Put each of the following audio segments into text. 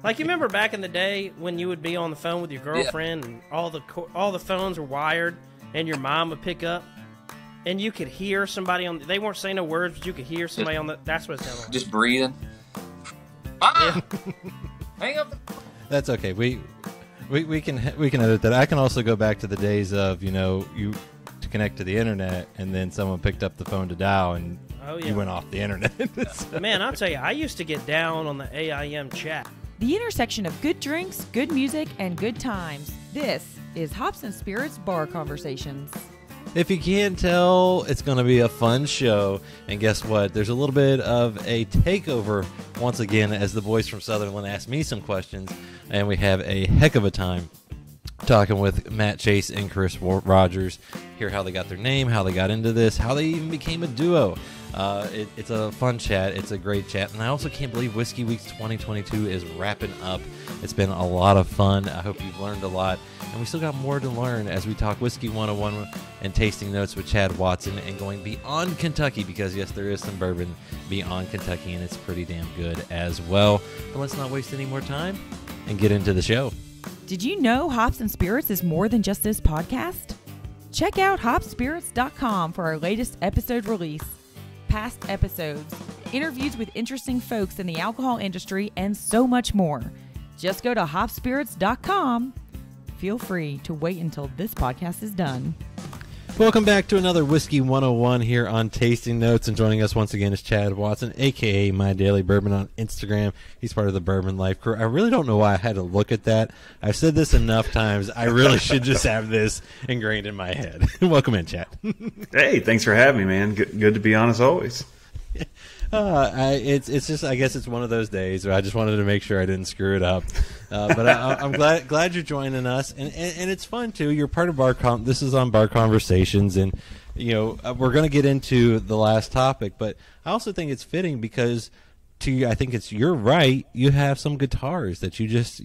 Like, you remember back in the day when you would be on the phone with your girlfriend and all the phones were wired and your mom would pick up and you could hear somebody on... They weren't saying no words, but you could hear somebody on the... That's what it sounded like. Just breathing. Ah! Hang up. That's okay. We can edit that. I can also go back to the days of, you to connect to the internet and then someone picked up the phone to dial and you went off the internet. So. Man, I'll tell you, I used to get down on the AIM chat. The intersection of good drinks, good music, and good times. This is Hops and Spirits Bar Conversations. If you can't tell, it's going to be a fun show. And guess what? There's a little bit of a takeover once again as the boys from Southerland ask me some questions. And we have a heck of a time talking with Matt Chase and Chris Rogers. Hear how they got their name, how they got into this, how they even became a duo. It's a fun chat. It's a great chat. And I also can't believe Whiskey Weeks 2022 is wrapping up. It's been a lot of fun. I hope you've learned a lot. And we still got more to learn as we talk Whiskey 101 and tasting notes with Chad Watson and going beyond Kentucky because, yes, there is some bourbon beyond Kentucky and it's pretty damn good as well. But let's not waste any more time and get into the show. Did you know Hops and Spirits is more than just this podcast? Check out hopspirits.com for our latest episode release, past episodes, interviews with interesting folks in the alcohol industry, and so much more. Just go to hopspirits.com. Feel free to wait until this podcast is done. Welcome back to another Whiskey 101 here on Tasting Notes, and joining us once again is Chad Watson, a.k.a. MyDailyBourbon on Instagram. He's part of the Bourbon Life crew. I really don't know why I had to look at that. I've said this enough times. I really should just have this ingrained in my head. Welcome in, Chad. Hey, thanks for having me, man. Good to be on as always. It's just, I guess it's one of those days where I just wanted to make sure I didn't screw it up. But I'm glad you're joining us, and it's fun too. You're part of this is on Bar Conversations, and we're going to get into the last topic. But I also think it's fitting because I think you're right. You have some guitars that you just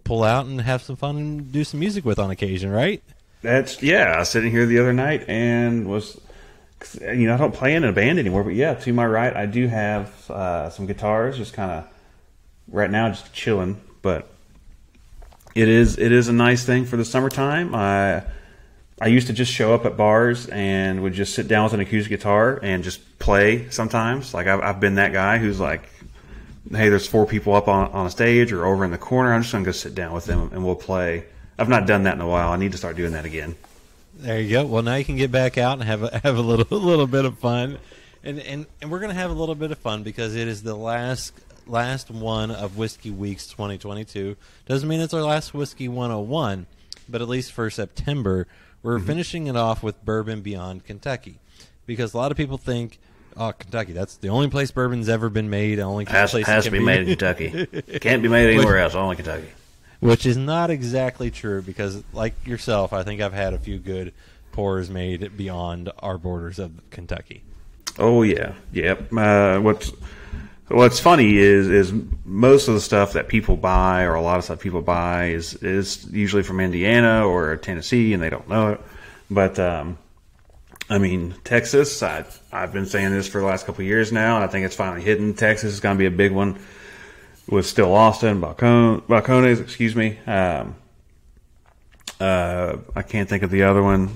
pull out and have some fun and do some music with on occasion, right? I was sitting here the other night and was. I don't play in a band anymore, but yeah, to my right, I do have some guitars, just kind of right now, just chilling. But it is a nice thing for the summertime. I used to just show up at bars and would just sit down with an acoustic guitar and just play. Sometimes, like I've been that guy who's like, hey, there's 4 people up on a stage or over in the corner. I'm just gonna go sit down with them and we'll play. I've not done that in a while. I need to start doing that again. There you go. Well, now you can get back out and have a little bit of fun, and we're going to have a little bit of fun because it is the last one of Whiskey Weeks 2022. Doesn't mean it's our last Whiskey 101, but at least for September, we're finishing it off with Bourbon Beyond Kentucky, because a lot of people think, oh, Kentucky, that's the only place bourbon's ever been made. Only place has to be made in Kentucky. Can't be made anywhere else. Only Kentucky. Which is not exactly true because, like yourself, I think I've had a few good pours made beyond our borders of Kentucky. Oh, yeah. Yep. What's funny is most of the stuff that people buy, or a lot of stuff people buy, is usually from Indiana or Tennessee, and they don't know it. But, Texas, I've been saying this for the last couple of years now, and I think it's finally hitting. Texas is going to be a big one. With Still Austin, Balcones, excuse me. I can't think of the other one.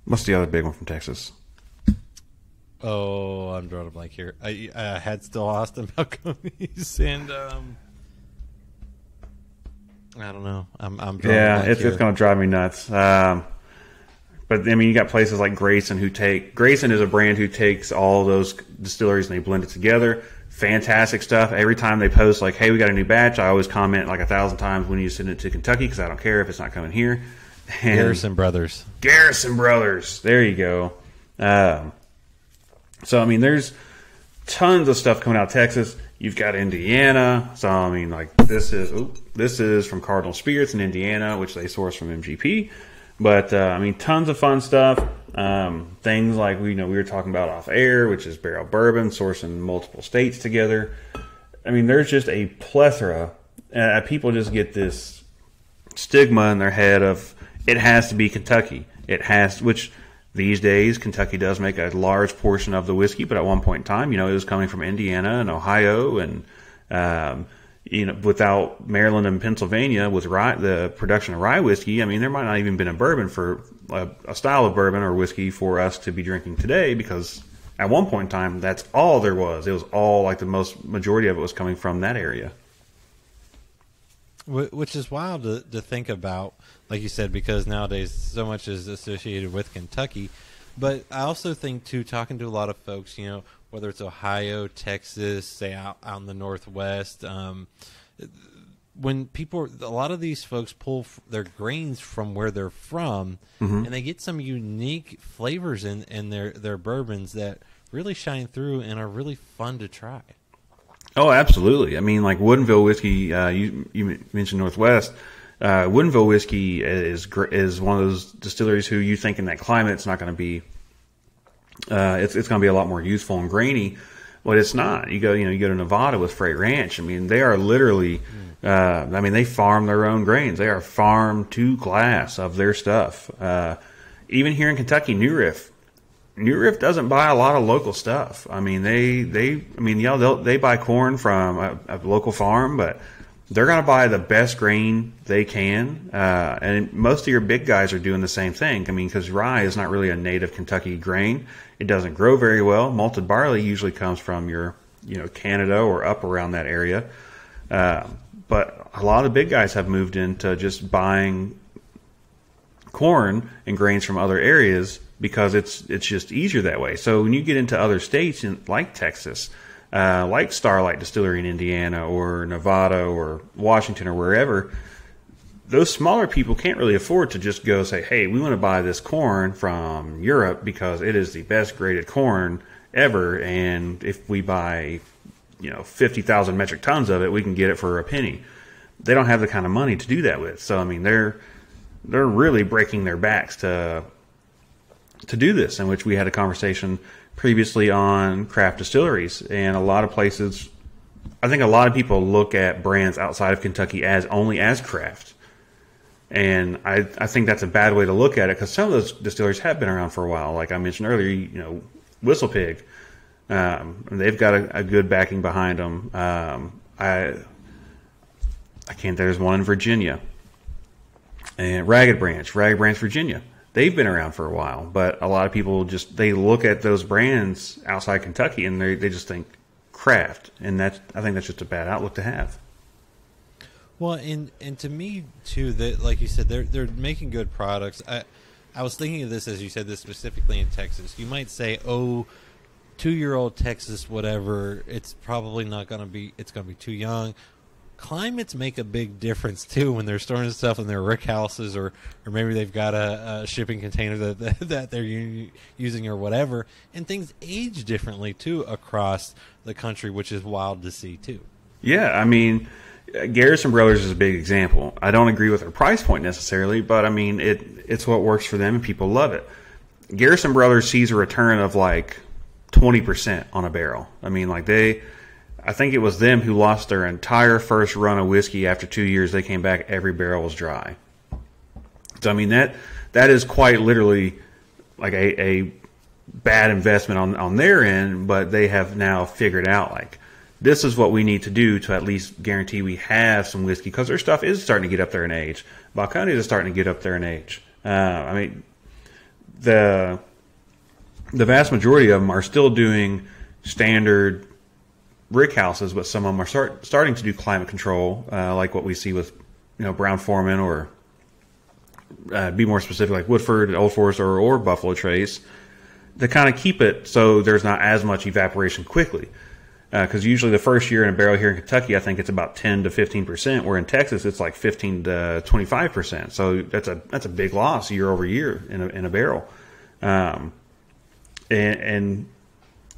What's the other big one from Texas? Oh, I'm drawing a blank here. I had Still Austin, Balcones, and I don't know. I'm drawing a blank it's going to drive me nuts. But you got places like Grayson Grayson is a brand who takes all those distilleries and they blend it together. Fantastic stuff. Every time they post like, hey, we got a new batch, I always comment like 1,000 times when you send it to Kentucky because I don't care if it's not coming here. And Garrison Brothers. There you go. There's tons of stuff coming out of Texas. You've got Indiana. So, this is from Cardinal Spirits in Indiana, which they source from MGP. But, tons of fun stuff. Things like we were talking about off air, which is barrel bourbon, sourcing multiple states together. There's just a plethora. People just get this stigma in their head of it has to be Kentucky. Which these days Kentucky does make a large portion of the whiskey, but at one point in time, it was coming from Indiana and Ohio and without Maryland and Pennsylvania with rye, the production of rye whiskey, I mean, there might not even been a bourbon for a style of bourbon or whiskey for us to be drinking today, because at one point in time, that's all there was. It was all like the majority of it was coming from that area. Which is wild to think about, like you said, because nowadays so much is associated with Kentucky. But I also think, too, talking to a lot of folks, whether it's Ohio, Texas, say out in the Northwest, when a lot of these folks pull their grains from where they're from, and they get some unique flavors in their bourbons that really shine through and are really fun to try. Oh, absolutely. I mean, like Woodinville whiskey, you mentioned Northwest. Woodinville whiskey is one of those distilleries who you think in that climate it's not going to be, it's going to be a lot more youthful and grainy, but it's not. You go to Nevada with Freight Ranch. I mean, they are literally, they farm their own grains. They are farm to glass of their stuff. Even here in Kentucky, New Riff doesn't buy a lot of local stuff. I mean, they buy corn from a local farm, but they're going to buy the best grain they can. And most of your big guys are doing the same thing. I mean, because rye is not really a native Kentucky grain. It doesn't grow very well. Malted barley usually comes from your, Canada or up around that area. But a lot of the big guys have moved into just buying corn and grains from other areas, because it's just easier that way. So when you get into other states like Texas, like Starlight Distillery in Indiana or Nevada or Washington or wherever, those smaller people can't really afford to just go say, hey, we want to buy this corn from Europe because it is the best graded corn ever, and if we buy 50,000 metric tons of it, we can get it for a penny. They don't have the kind of money to do that with. So I mean, they're really breaking their backs to do this, in which we had a conversation previously on craft distilleries. And a lot of places, I think a lot of people look at brands outside of Kentucky as only as craft. And I think that's a bad way to look at it, because some of those distilleries have been around for a while. Like I mentioned earlier, Whistle Pig, they've got a good backing behind them. There's one in Virginia. And Ragged Branch, Virginia. They've been around for a while, but a lot of people they look at those brands outside Kentucky and they just think craft, and I think that's just a bad outlook to have. Well, and to me too, that like you said, they're making good products. I was thinking of this as you said this specifically in Texas. You might say, 2-year-old Texas, whatever. It's probably not going to be. It's going to be too young. Climates make a big difference too when they're storing stuff in their rick houses, or maybe they've got a shipping container that they're using or whatever, and things age differently too across the country, which is wild to see too. Yeah, I mean, Garrison Brothers is a big example. I don't agree with their price point necessarily, but I mean it's what works for them and people love it. Garrison Brothers sees a return of like 20% on a barrel. I mean, like I think it was them who lost their entire first run of whiskey. After 2 years, they came back, every barrel was dry. So, I mean, that is quite literally like a bad investment on their end, but they have now figured out, like, this is what we need to do to at least guarantee we have some whiskey, because their stuff is starting to get up there in age. Balcones is starting to get up there in age. I mean, the vast majority of them are still doing standard rick houses, but some of them are starting to do climate control, like what we see with Brown-Forman, or be more specific, like Woodford, Old Forester, or Buffalo Trace, to kind of keep it so there's not as much evaporation quickly. Because usually the first year in a barrel here in Kentucky, I think it's about 10 to 15%, where in Texas it's like 15 to 25%. So that's a big loss year over year in a barrel. And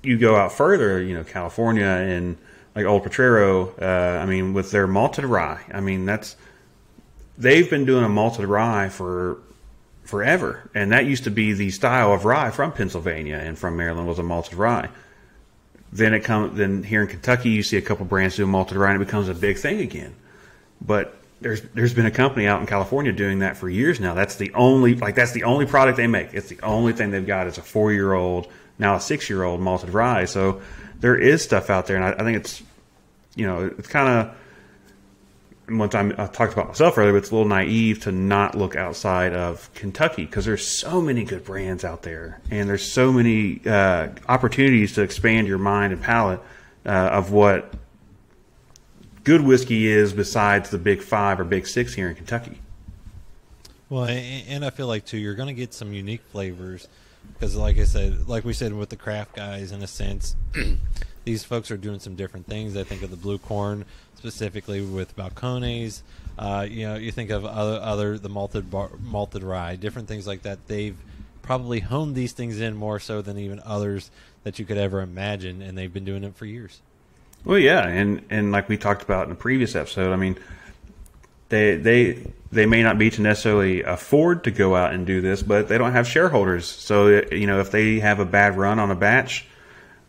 you go out further, California and like Old Potrero, I mean, with their malted rye, I mean, they've been doing a malted rye for forever. And that used to be the style of rye from Pennsylvania and from Maryland, was a malted rye. Then here in Kentucky, you see a couple brands do a malted rye, and it becomes a big thing again. But there's been a company out in California doing that for years now. That's the only product they make. It's the only thing they've got. It's a 4-year-old, now a 6-year-old malted rye. So there is stuff out there, and I think it's, it's kind of one time I talked about myself earlier, but it's a little naive to not look outside of Kentucky because there's so many good brands out there, and there's so many opportunities to expand your mind and palate of what good whiskey is besides the big 5 or big 6 here in Kentucky. Well, and I feel like too, you're going to get some unique flavors because, like I said, like we said with the craft guys, in a sense, these folks are doing some different things. I think of the blue corn specifically with balcones. You think of the malted rye, different things like that. They've probably honed these things in more so than even others that you could ever imagine, and they've been doing it for years. Well, yeah, and like we talked about in the previous episode, I mean, they may not be to necessarily afford to go out and do this, but they don't have shareholders. So, if they have a bad run on a batch,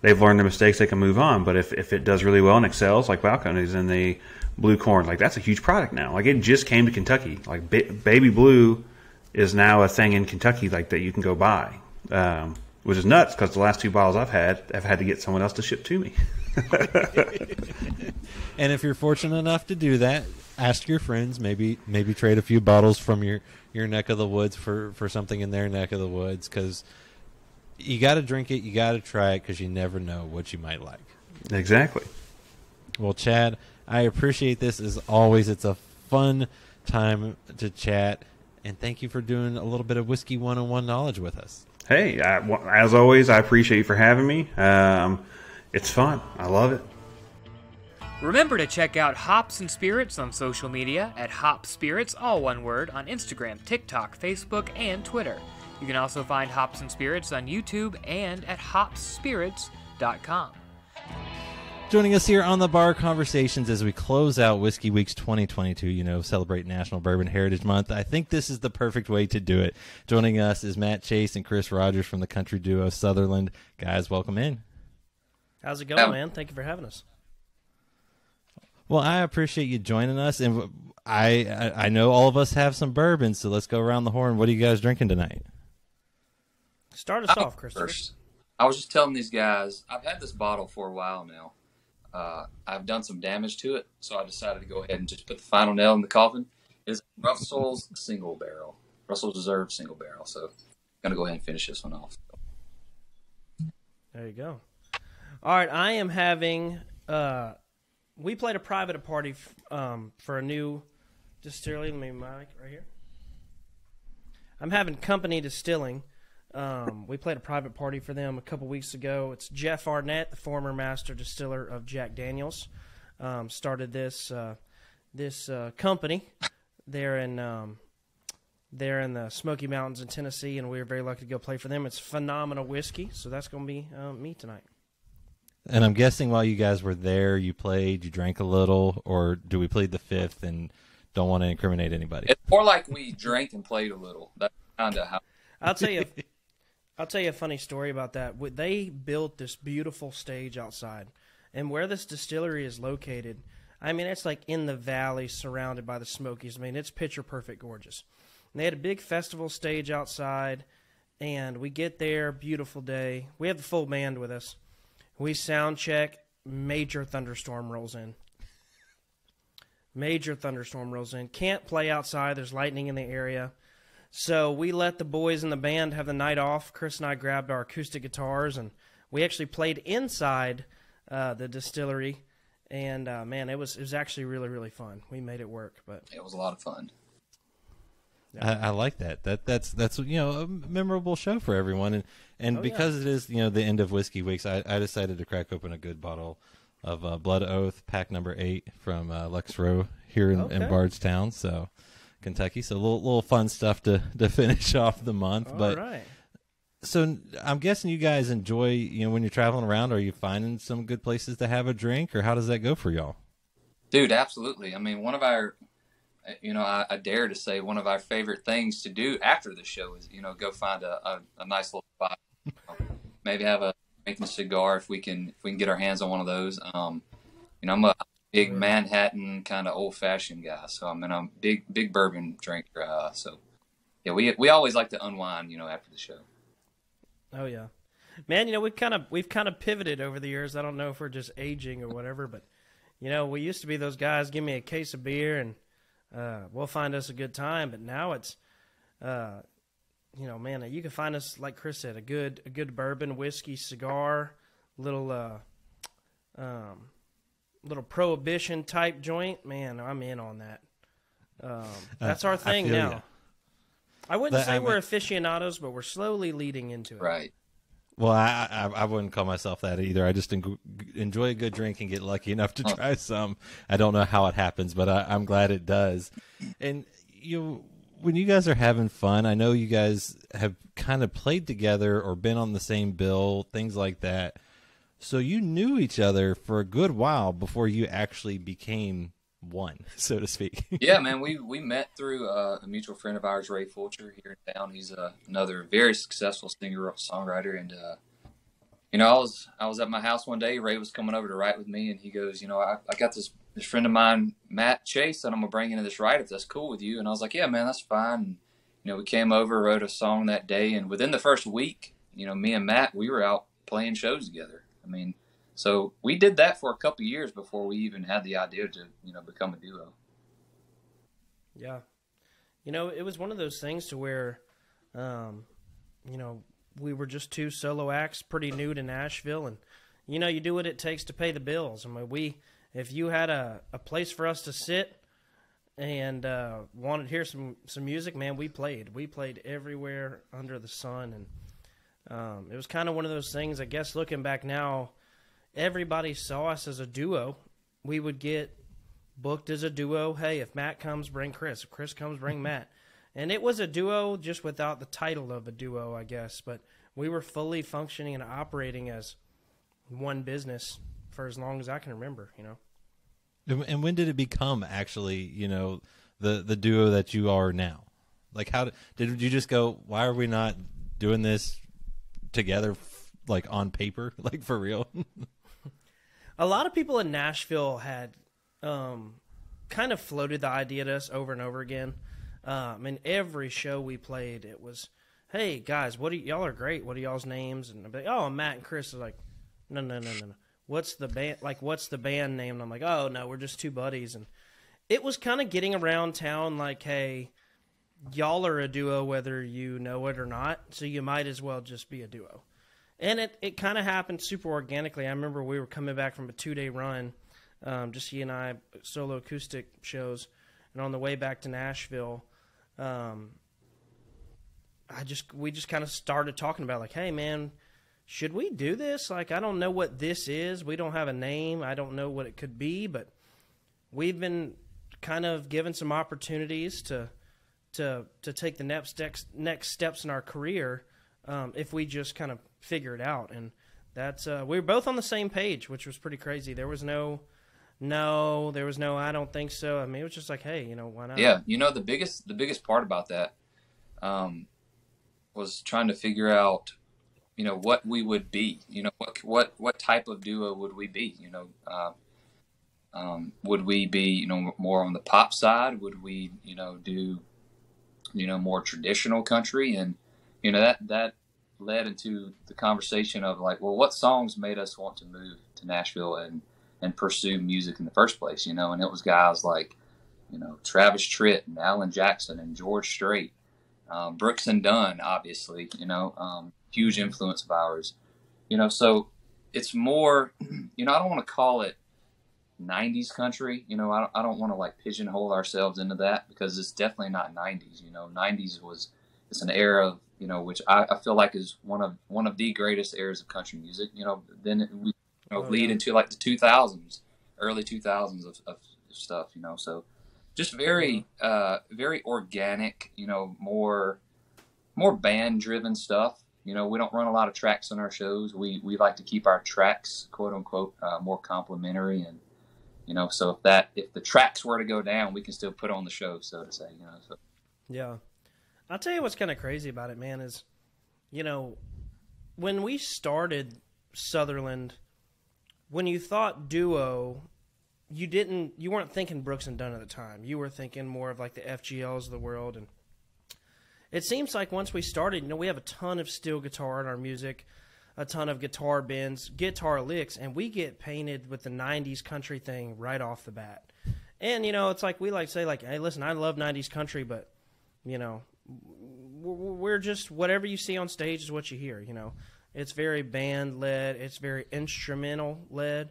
they've learned their mistakes, they can move on. But if it does really well and excels, like Balcones and the blue corn, like that's a huge product now. Like it just came to Kentucky. Like Baby Blue is now a thing in Kentucky, like that you can go buy, which is nuts because the last 2 bottles I've had to get someone else to ship to me. And if you're fortunate enough to do that, ask your friends, maybe trade a few bottles from your neck of the woods for something in their neck of the woods, because you got to drink it, you got to try it, because you never know what you might like. Exactly. Well, Chad, I appreciate this as always. It's a fun time to chat, and thank you for doing a little bit of Whiskey 101 knowledge with us. Hey, as always, I appreciate you for having me. It's fun. I love it. Remember to check out Hops and Spirits on social media at Hop Spirits, all one word, on Instagram, TikTok, Facebook, and Twitter. You can also find Hops and Spirits on YouTube and at hopspirits.com. Joining us here on the Bar Conversations as we close out Whiskey Weeks 2022, celebrate National Bourbon Heritage Month. I think this is the perfect way to do it. Joining us is Matt Chase and Chris Rogers from the country duo Southerland. Guys, welcome in. How's it going, man? Thank you for having us. Well, I appreciate you joining us, and I know all of us have some bourbon, so let's go around the horn. What are you guys drinking tonight? Start us off, Christopher. First, I was just telling these guys, I've had this bottle for a while now. I've done some damage to it, so I decided to go ahead and just put the final nail in the coffin. It's Russell's single barrel, Russell's Reserve single barrel. So I'm going to go ahead and finish this one off. There you go. All right, I am having we played a private party for a new distillery. Let me mic right here. I'm having Company Distilling. We played a private party for them a couple weeks ago. It's Jeff Arnett, the former master distiller of Jack Daniels, started this company there in the Smoky Mountains in Tennessee, and we were very lucky to go play for them. It's phenomenal whiskey, so that's going to be me tonight. And I'm guessing while you guys were there, you played, you drank a little, or do we plead the fifth and don't want to incriminate anybody? It's more like we drank and played a little. That's kind of how. I'll tell you a funny story about that. They built this beautiful stage outside, and where this distillery is located, I mean, it's like in the valley surrounded by the Smokies. I mean, it's picture perfect gorgeous. And they had a big festival stage outside, and we get there, beautiful day. We have the full band with us. We sound check, major thunderstorm rolls in. Major thunderstorm rolls in. Can't play outside. There's lightning in the area. So we let the boys in the band have the night off. Chris and I grabbed our acoustic guitars, and we actually played inside the distillery. And, man, it was actually really, really fun. We made it work. But it was a lot of fun. Yeah. I like that. That's a memorable show for everyone, and because it is the end of Whiskey Weeks, I decided to crack open a good bottle of Blood Oath, pack number 8 from Lex Row here in Bardstown, so Kentucky. So a little fun stuff to finish off the month. All right. So I'm guessing you guys enjoy when you're traveling around. Are you finding some good places to have a drink, or how does that go for y'all? Dude, absolutely. I mean, one of our I dare to say one of our favorite things to do after the show is, go find a nice little spot. Maybe have a drinking cigar if we can get our hands on one of those. I'm a big Manhattan kind of old fashioned guy, so I'm a big bourbon drinker. So yeah, we always like to unwind, after the show. Oh yeah, man. We've kind of pivoted over the years. I don't know if we're just aging or whatever, but we used to be those guys, give me a case of beer and we'll find us a good time. But now it's, man, you can find us, like Chris said, a good bourbon, whiskey, cigar, little prohibition type joint. Man, I'm in on that. That's our thing now. You. I wouldn't say we're aficionados, but we're slowly leading into it. Right. Well, I wouldn't call myself that either. I just enjoy a good drink and get lucky enough to try some. I don't know how it happens, but I'm glad it does. And when you guys are having fun, I know you guys have kind of played together or been on the same bill, things like that. So you knew each other for a good while before you actually became one, so to speak. Yeah, man, we met through a mutual friend of ours, Ray Fulcher, here in town. He's another very successful singer-songwriter, and I was at my house one day. Ray was coming over to write with me, and he goes, I got this friend of mine, Matt Chase, that I'm gonna bring into this write if that's cool with you. And I was like, yeah, man, that's fine. And, we came over, wrote a song that day, and within the first week, me and Matt, we were out playing shows together. I mean. So we did that for a couple of years before we even had the idea to, become a duo. Yeah. It was one of those things to where, we were just two solo acts, pretty new to Nashville. And, you do what it takes to pay the bills. I mean, if you had a place for us to sit and wanted to hear some music, man, we played. We played everywhere under the sun. And it was kind of one of those things, I guess, looking back now, everybody saw us as a duo. We would get booked as a duo. Hey, if Matt comes, bring Chris. If Chris comes, bring Matt. And it was a duo just without the title of a duo, I guess. But we were fully functioning and operating as one business for as long as I can remember, And when did it become actually, the duo that you are now? Like, how did you just go, why are we not doing this together, like on paper, like for real? A lot of people in Nashville had kind of floated the idea to us over and over again. And every show we played, it was, hey, guys, y'all are great. What are y'all's names? And I'd be like, oh, Matt and Chris are like, no. What's the band name? And I'm like, oh, no, we're just two buddies. And it was kind of getting around town like, hey, y'all are a duo whether you know it or not, so you might as well just be a duo. And it kind of happened super organically. I remember we were coming back from a 2-day run, just he and I, solo acoustic shows. And on the way back to Nashville, we just kind of started talking about, like, hey, man, should we do this? Like, I don't know what this is. We don't have a name. I don't know what it could be. But we've been kind of given some opportunities to take the next steps in our career if we just kind of figure it out. And that's we were both on the same page, which was pretty crazy. There was no I don't think so. I mean, it was just like, hey, why not? Yeah, the biggest part about that was trying to figure out what we would be. What type of duo would we be? Would we be more on the pop side? Would we do more traditional country? And that led into the conversation of like, well, what songs made us want to move to Nashville and pursue music in the first place, and it was guys like, Travis Tritt and Alan Jackson and George Strait, Brooks and Dunn, obviously, huge influence of ours, so it's more, I don't want to call it 90s country, I don't want to like pigeonhole ourselves into that because it's definitely not 90s, 90s it's an era of, which I feel like is one of the greatest eras of country music, then we lead into like the 2000s, early 2000s of stuff, so just very organic, more band driven stuff. We don't run a lot of tracks on our shows. We like to keep our tracks, quote unquote, more complimentary, and so if the tracks were to go down, we can still put on the show, so to say, so. Yeah. I'll tell you what's kind of crazy about it, man, is, when we started Southerland, when you thought duo, you weren't thinking Brooks and Dunn at the time. You were thinking more of like the FGLs of the world. And it seems like once we started, we have a ton of steel guitar in our music. a ton of guitar bends, guitar licks, and we get painted with the 90s country thing right off the bat. And, it's like we like to say, like, hey, listen, I love 90s country, but, we're just whatever you see on stage is what you hear, It's very band-led. It's very instrumental-led.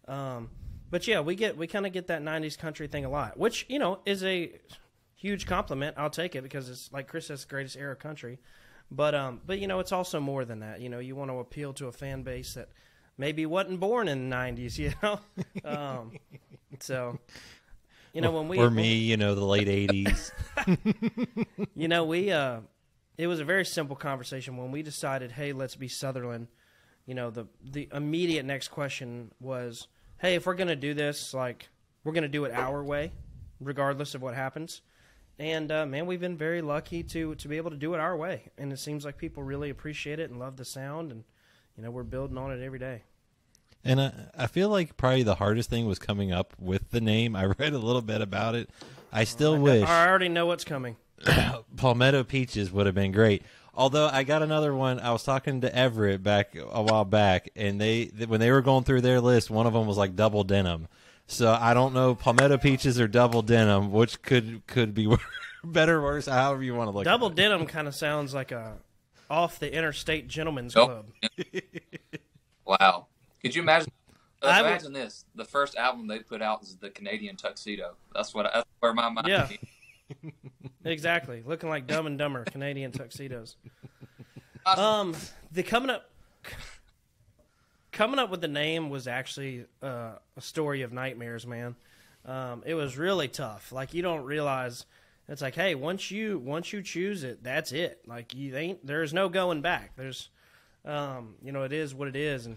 But, yeah, we kind of get that 90s country thing a lot, which, is a huge compliment. I'll take it because it's, like Chris says, the greatest era of country. But it's also more than that. You want to appeal to a fan base that maybe wasn't born in the 90s, So, when we... Or me, the late 80s. It was a very simple conversation. When we decided, hey, let's be Southerland, the immediate next question was, hey, if we're going to do this, like, we're going to do it our way, regardless of what happens. And, man, we've been very lucky to be able to do it our way. And it seems like people really appreciate it and love the sound. And, we're building on it every day. And I feel like probably the hardest thing was coming up with the name. I read a little bit about it. I wish. I already know what's coming. Palmetto Peaches would have been great. Although I got another one. I was talking to Everett back a while back, and when they were going through their list, one of them was like double denim. So I don't know, Palmetto Peaches or double denim, which could be better or worse, however you want to look at it. Double denim kind of sounds like a off the interstate gentleman's club. Wow. Could you imagine? Imagine this. The first album they put out was the Canadian Tuxedo. That's where my mind is. Exactly. Looking like Dumb and Dumber, Canadian tuxedos. The coming up with the name was actually a story of nightmares, man. It was really tough. Like, you don't realize, it's like, hey, once you choose it, that's it. Like, there's no going back. There's, it is what it is. And,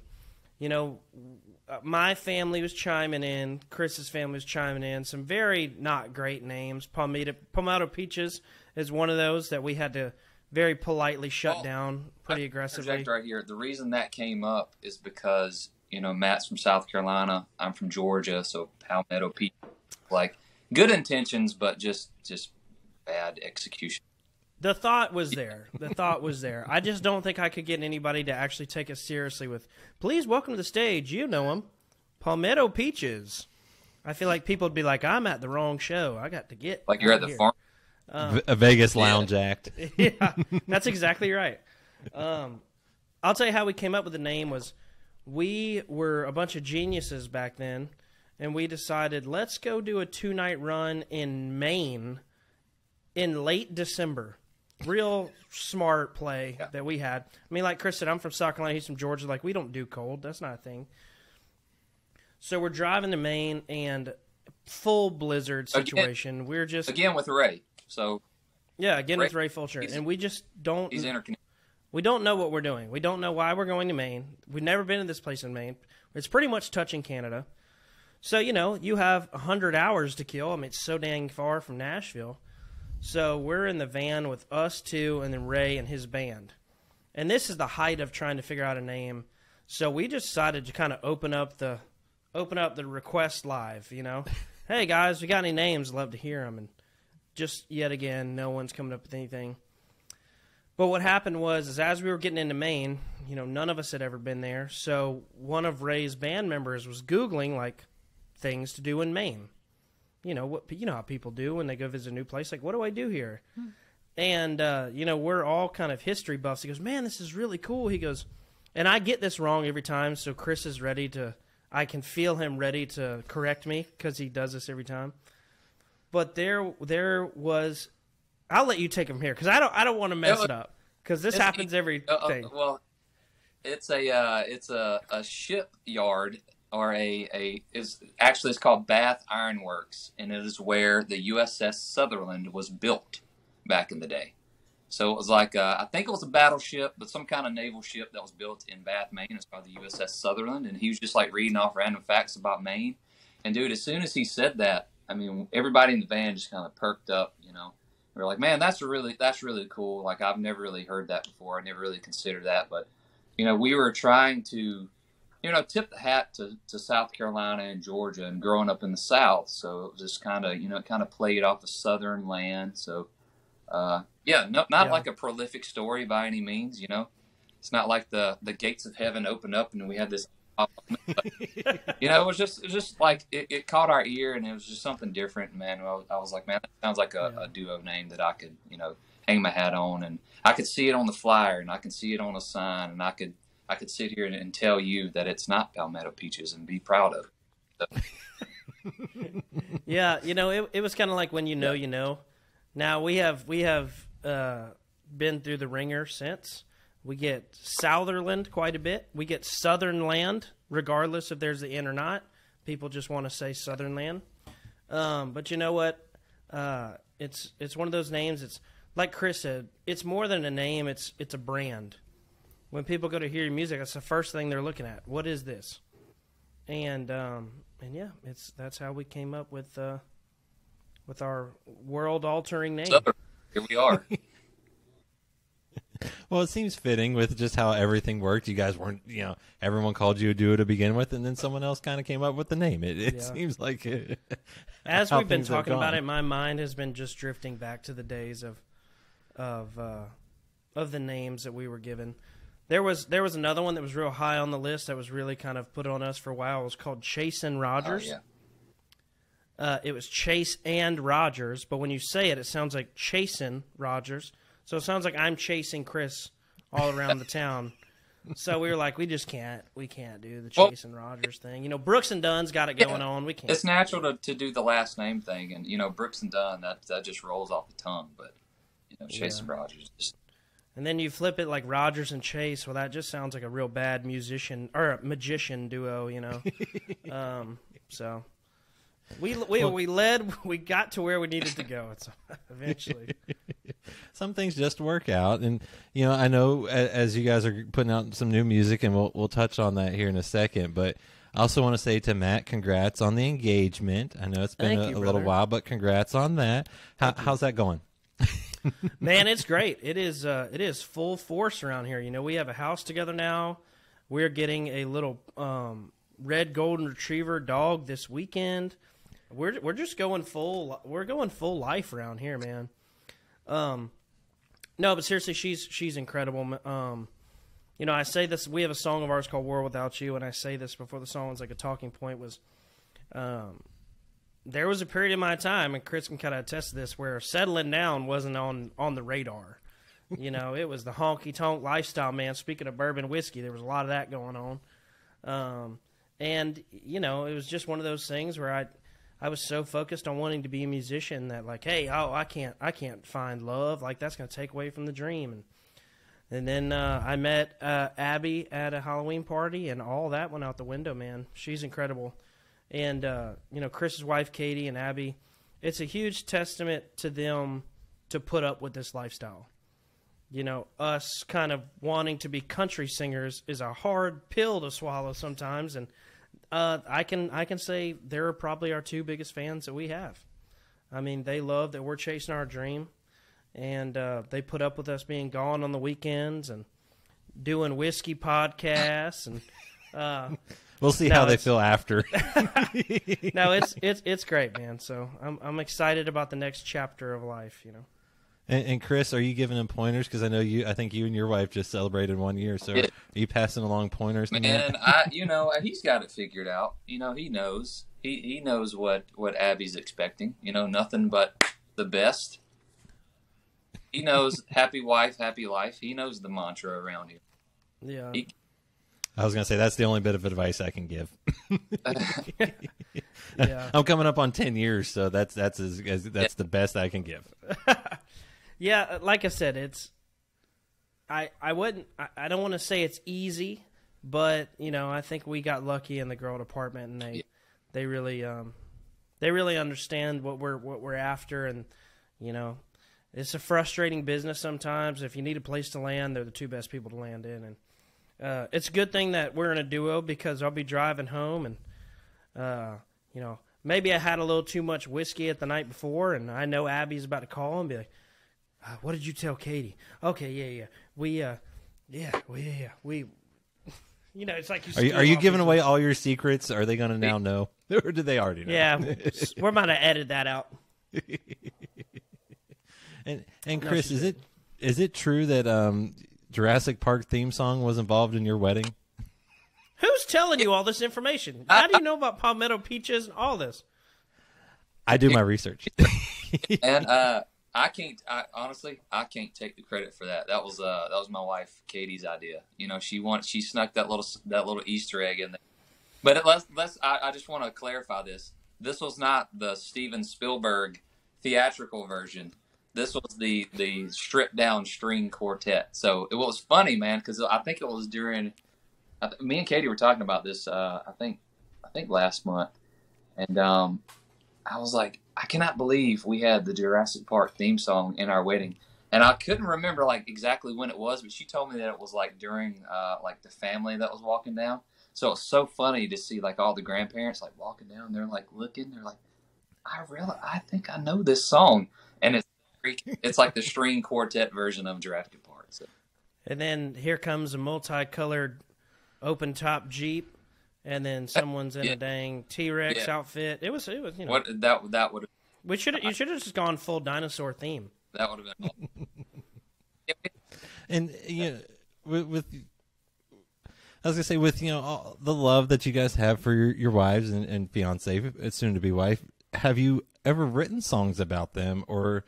my family was chiming in. Chris's family was chiming in. Some very not great names. Palmetto Peaches is one of those that we had to very politely shut down pretty aggressively. Interject right here. The reason that came up is because, Matt's from South Carolina. I'm from Georgia, so Palmetto Peaches. Like, good intentions, but just bad execution. The thought was there. I just don't think I could get anybody to actually take us seriously with, please welcome to the stage, you know him, Palmetto Peaches. I feel like people would be like, I'm at the wrong show. I got to get like you're at the farm. A Vegas lounge act. Yeah, that's exactly right. I'll tell you how we came up with the name was we were a bunch of geniuses back then, and we decided, let's go do a 2-night run in Maine in late December. Real smart play that we had. I mean, like Chris said, I'm from South Carolina. He's from Georgia. Like, we don't do cold. That's not a thing. So we're driving to Maine, and full blizzard situation. We're just... Again with Ray. So yeah, again with Ray Fulcher. And we just don't... He's interconnected. We don't know what we're doing. We don't know why we're going to Maine. We've never been to this place in Maine. It's pretty much touching Canada. So, you have 100 hours to kill. I mean, it's so dang far from Nashville. So we're in the van with us two and then Ray and his band. And this is the height of trying to figure out a name. So we just decided to kind of open up the request live, Hey, guys, we got any names? Love to hear them. And just yet again, no one's coming up with anything. But what happened was as we were getting into Maine, none of us had ever been there. So one of Ray's band members was Googling, like, things to do in Maine. How people do when they go visit a new place. Like, what do I do here? And, we're all kind of history buffs. He goes, man, this is really cool. He goes, and I get this wrong every time, so Chris is I can feel him ready to correct me because he does this every time. But there was, I'll let you take him here because I don't want to mess it up because this happens every thing. Well, it's a shipyard. Or it's called Bath Iron Works, and it is where the USS Southerland was built back in the day. So it was like I think it was a battleship, but some kind of naval ship that was built in Bath, Maine. It's called the USS Southerland, and he was just like reading off random facts about Maine. And dude, as soon as he said that, I mean, everybody in the van just kind of perked up. We're like, man, that's really cool. Like, I've never really heard that before. I never really considered that, but we were trying to. Tip the hat to South Carolina and Georgia and growing up in the South. So it just kind of played off the Southern land. So, not like a prolific story by any means, it's not like the gates of heaven opened up and we had this. But, it was just like it caught our ear, and it was just something different. Man, I was like, man, that sounds like a duo name that I could hang my hat on, and I could see it on the flyer, and I can see it on a sign, and I could sit here and tell you that it's not Palmetto Peaches and be proud of it. So. Yeah, it was kind of like when you know. Now we have been through the ringer since. We get Southerland quite a bit. We get Southerland, regardless if there's the N or not. People just want to say Southerland. But you know what? It's one of those names. It's like Chris said. It's more than a name. It's a brand. When people go to hear your music, that's the first thing they're looking at. What is this? And yeah, that's how we came up with our world-altering name. So, here we are. Well, it seems fitting with just how everything worked. You guys weren't, everyone called you a duo to begin with, and then someone else kind of came up with the name. It seems like as we've been talking about it, my mind has been just drifting back to the days of the names that we were given. There was another one that was real high on the list that was really kind of put on us for a while. It was called Chase and Rogers. Oh, yeah. It was Chase and Rogers, but when you say it, it sounds like Chasin' Rogers. So it sounds like I'm chasing Chris all around the town. So we were like, we can't do the Chase and Rogers thing. Brooks and Dunn's got it going on. We can't. It's natural to do the last name thing, and Brooks and Dunn, that just rolls off the tongue. But Chase and Rogers. And then you flip it like Rogers and Chase. Well, that just sounds like a real bad musician or magician duo. So we got to where we needed to go. Eventually. Some things just work out, and I know as you guys are putting out some new music, and we'll touch on that here in a second. But I also want to say to Matt, congrats on the engagement. I know it's been a little while, but congrats on that. How's that going? Man, it's great. It is full force around here. We have a house together now. We're getting a little red golden retriever dog this weekend. We're just going full. We're going full life around here, man. No, but seriously, she's incredible. I say this. We have a song of ours called "World Without You," and I say this before the song was like a talking point. There was a period in my time, and Chris can kind of attest to this, where settling down wasn't on the radar. It was the honky tonk lifestyle, man. Speaking of bourbon whiskey, there was a lot of that going on, and it was just one of those things where I was so focused on wanting to be a musician that like, hey, I can't find love. Like that's going to take away from the dream. And then I met Abby at a Halloween party, and all that went out the window, man. She's incredible. And, Chris's wife, Katie, and Abby, it's a huge testament to them to put up with this lifestyle. Us kind of wanting to be country singers is a hard pill to swallow sometimes, and I can say they're probably our two biggest fans that we have. I mean, they love that we're chasing our dream, and they put up with us being gone on the weekends and doing whiskey podcasts, and we'll see how they feel after. No, it's great, man. So I'm excited about the next chapter of life. And Chris, are you giving him pointers? Because I think you and your wife just celebrated 1 year. So are you passing along pointers? Man, he's got it figured out. He knows. He knows what Abby's expecting. Nothing but the best. He knows happy wife, happy life. He knows the mantra around here. Yeah. I was going to say that's the only bit of advice I can give. Yeah. I'm coming up on 10 years, so that's the best I can give. Yeah, like I said, I don't want to say it's easy, but I think we got lucky in the girl department, and they really understand what we're after, and it's a frustrating business sometimes. If you need a place to land, they're the two best people to land in, and it's a good thing that we're in a duo, because I'll be driving home, and maybe I had a little too much whiskey at the night before, and I know Abby's about to call and be like, what did you tell Katie? Okay, yeah. We, it's like Are you giving away all your secrets? Are they going to now know? Or do they already know? Yeah, we're about to edit that out. And Chris, is it true that Jurassic Park theme song was involved in your wedding? Who's telling you all this information? How do you know about Palmetto Peaches and all this? I do my research. And honestly, I can't take the credit for that. That was my wife Katie's idea. You know, she snuck that little Easter egg in there. But I just want to clarify this. This was not the Steven Spielberg theatrical version. This was the stripped down string quartet. So it was funny, man, because I think it was during. Me and Katie were talking about this. I think last month, and I was like, I cannot believe we had the Jurassic Park theme song in our wedding, and I couldn't remember like exactly when it was, but she told me that it was like during like the family that was walking down. So it's so funny to see like all the grandparents like walking down. They're like looking. They're like, I think I know this song, and it's like the string quartet version of Jurassic Park. So. And then here comes a multicolored open top Jeep, and then someone's in a dang T-Rex outfit. It was you know what that would you should have just gone full dinosaur theme. That would have been And you know, with I was gonna say, with all the love that you guys have for your wives and fiance, soon to be wife, have you ever written songs about them, or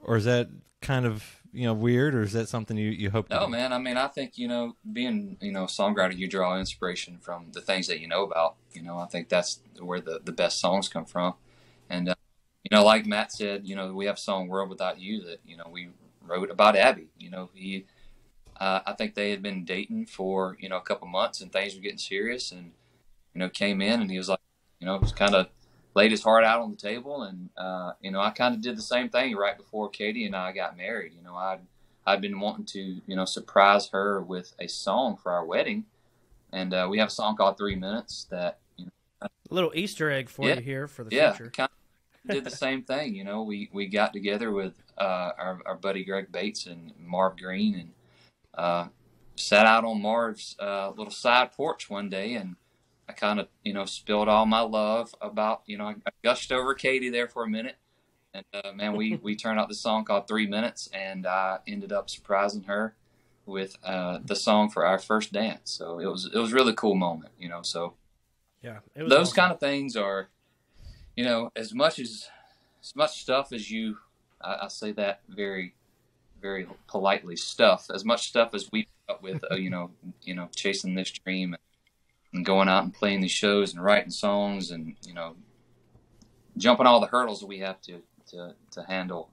is that kind of weird, or is that something you hope to No, do? man. I mean, I think, being, a songwriter, you draw inspiration from the things that you know about. I think that's where the best songs come from. And, like Matt said, we have a song, World Without You, that, we wrote about Abby. I think they had been dating for, a couple months, and things were getting serious, and, came in, and he was like, was kind of laid his heart out on the table. And, I kind of did the same thing right before Katie and I got married. I'd been wanting to, surprise her with a song for our wedding. And we have a song called 3 Minutes that, a little Easter egg for you here for the future. Kind of did the same thing. We got together with our buddy Greg Bates and Marv Green, and sat out on Marv's little side porch one day, and I kind of, spilled all my love about, I gushed over Katie there for a minute. And, man, we turned out this song called 3 Minutes, and I ended up surprising her with the song for our first dance. So it was a really cool moment, so. Yeah. It was those awesome. kind of things are, as much stuff as you, I say that very, very politely, as much stuff as we put up with, chasing this dream and going out and playing these shows and writing songs and, jumping all the hurdles that we have to handle,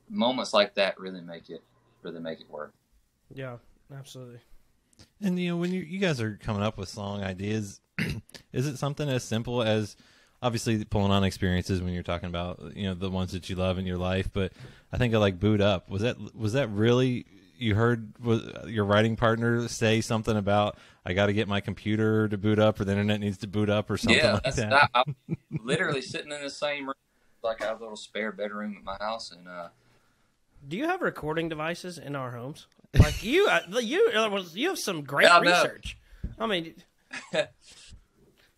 moments like that really make it work. Yeah, absolutely. And when you guys are coming up with song ideas, is it something as simple as obviously pulling on experiences when you're talking about the ones that you love in your life? But I think of like Boot Up. Was that really, you heard your writing partner say something about, I got to get my computer to boot up, or the internet needs to boot up, or something like that? I'm literally sitting in the same room, like I have a little spare bedroom at my house, and do you have recording devices in our homes? Like you have some great research. I mean,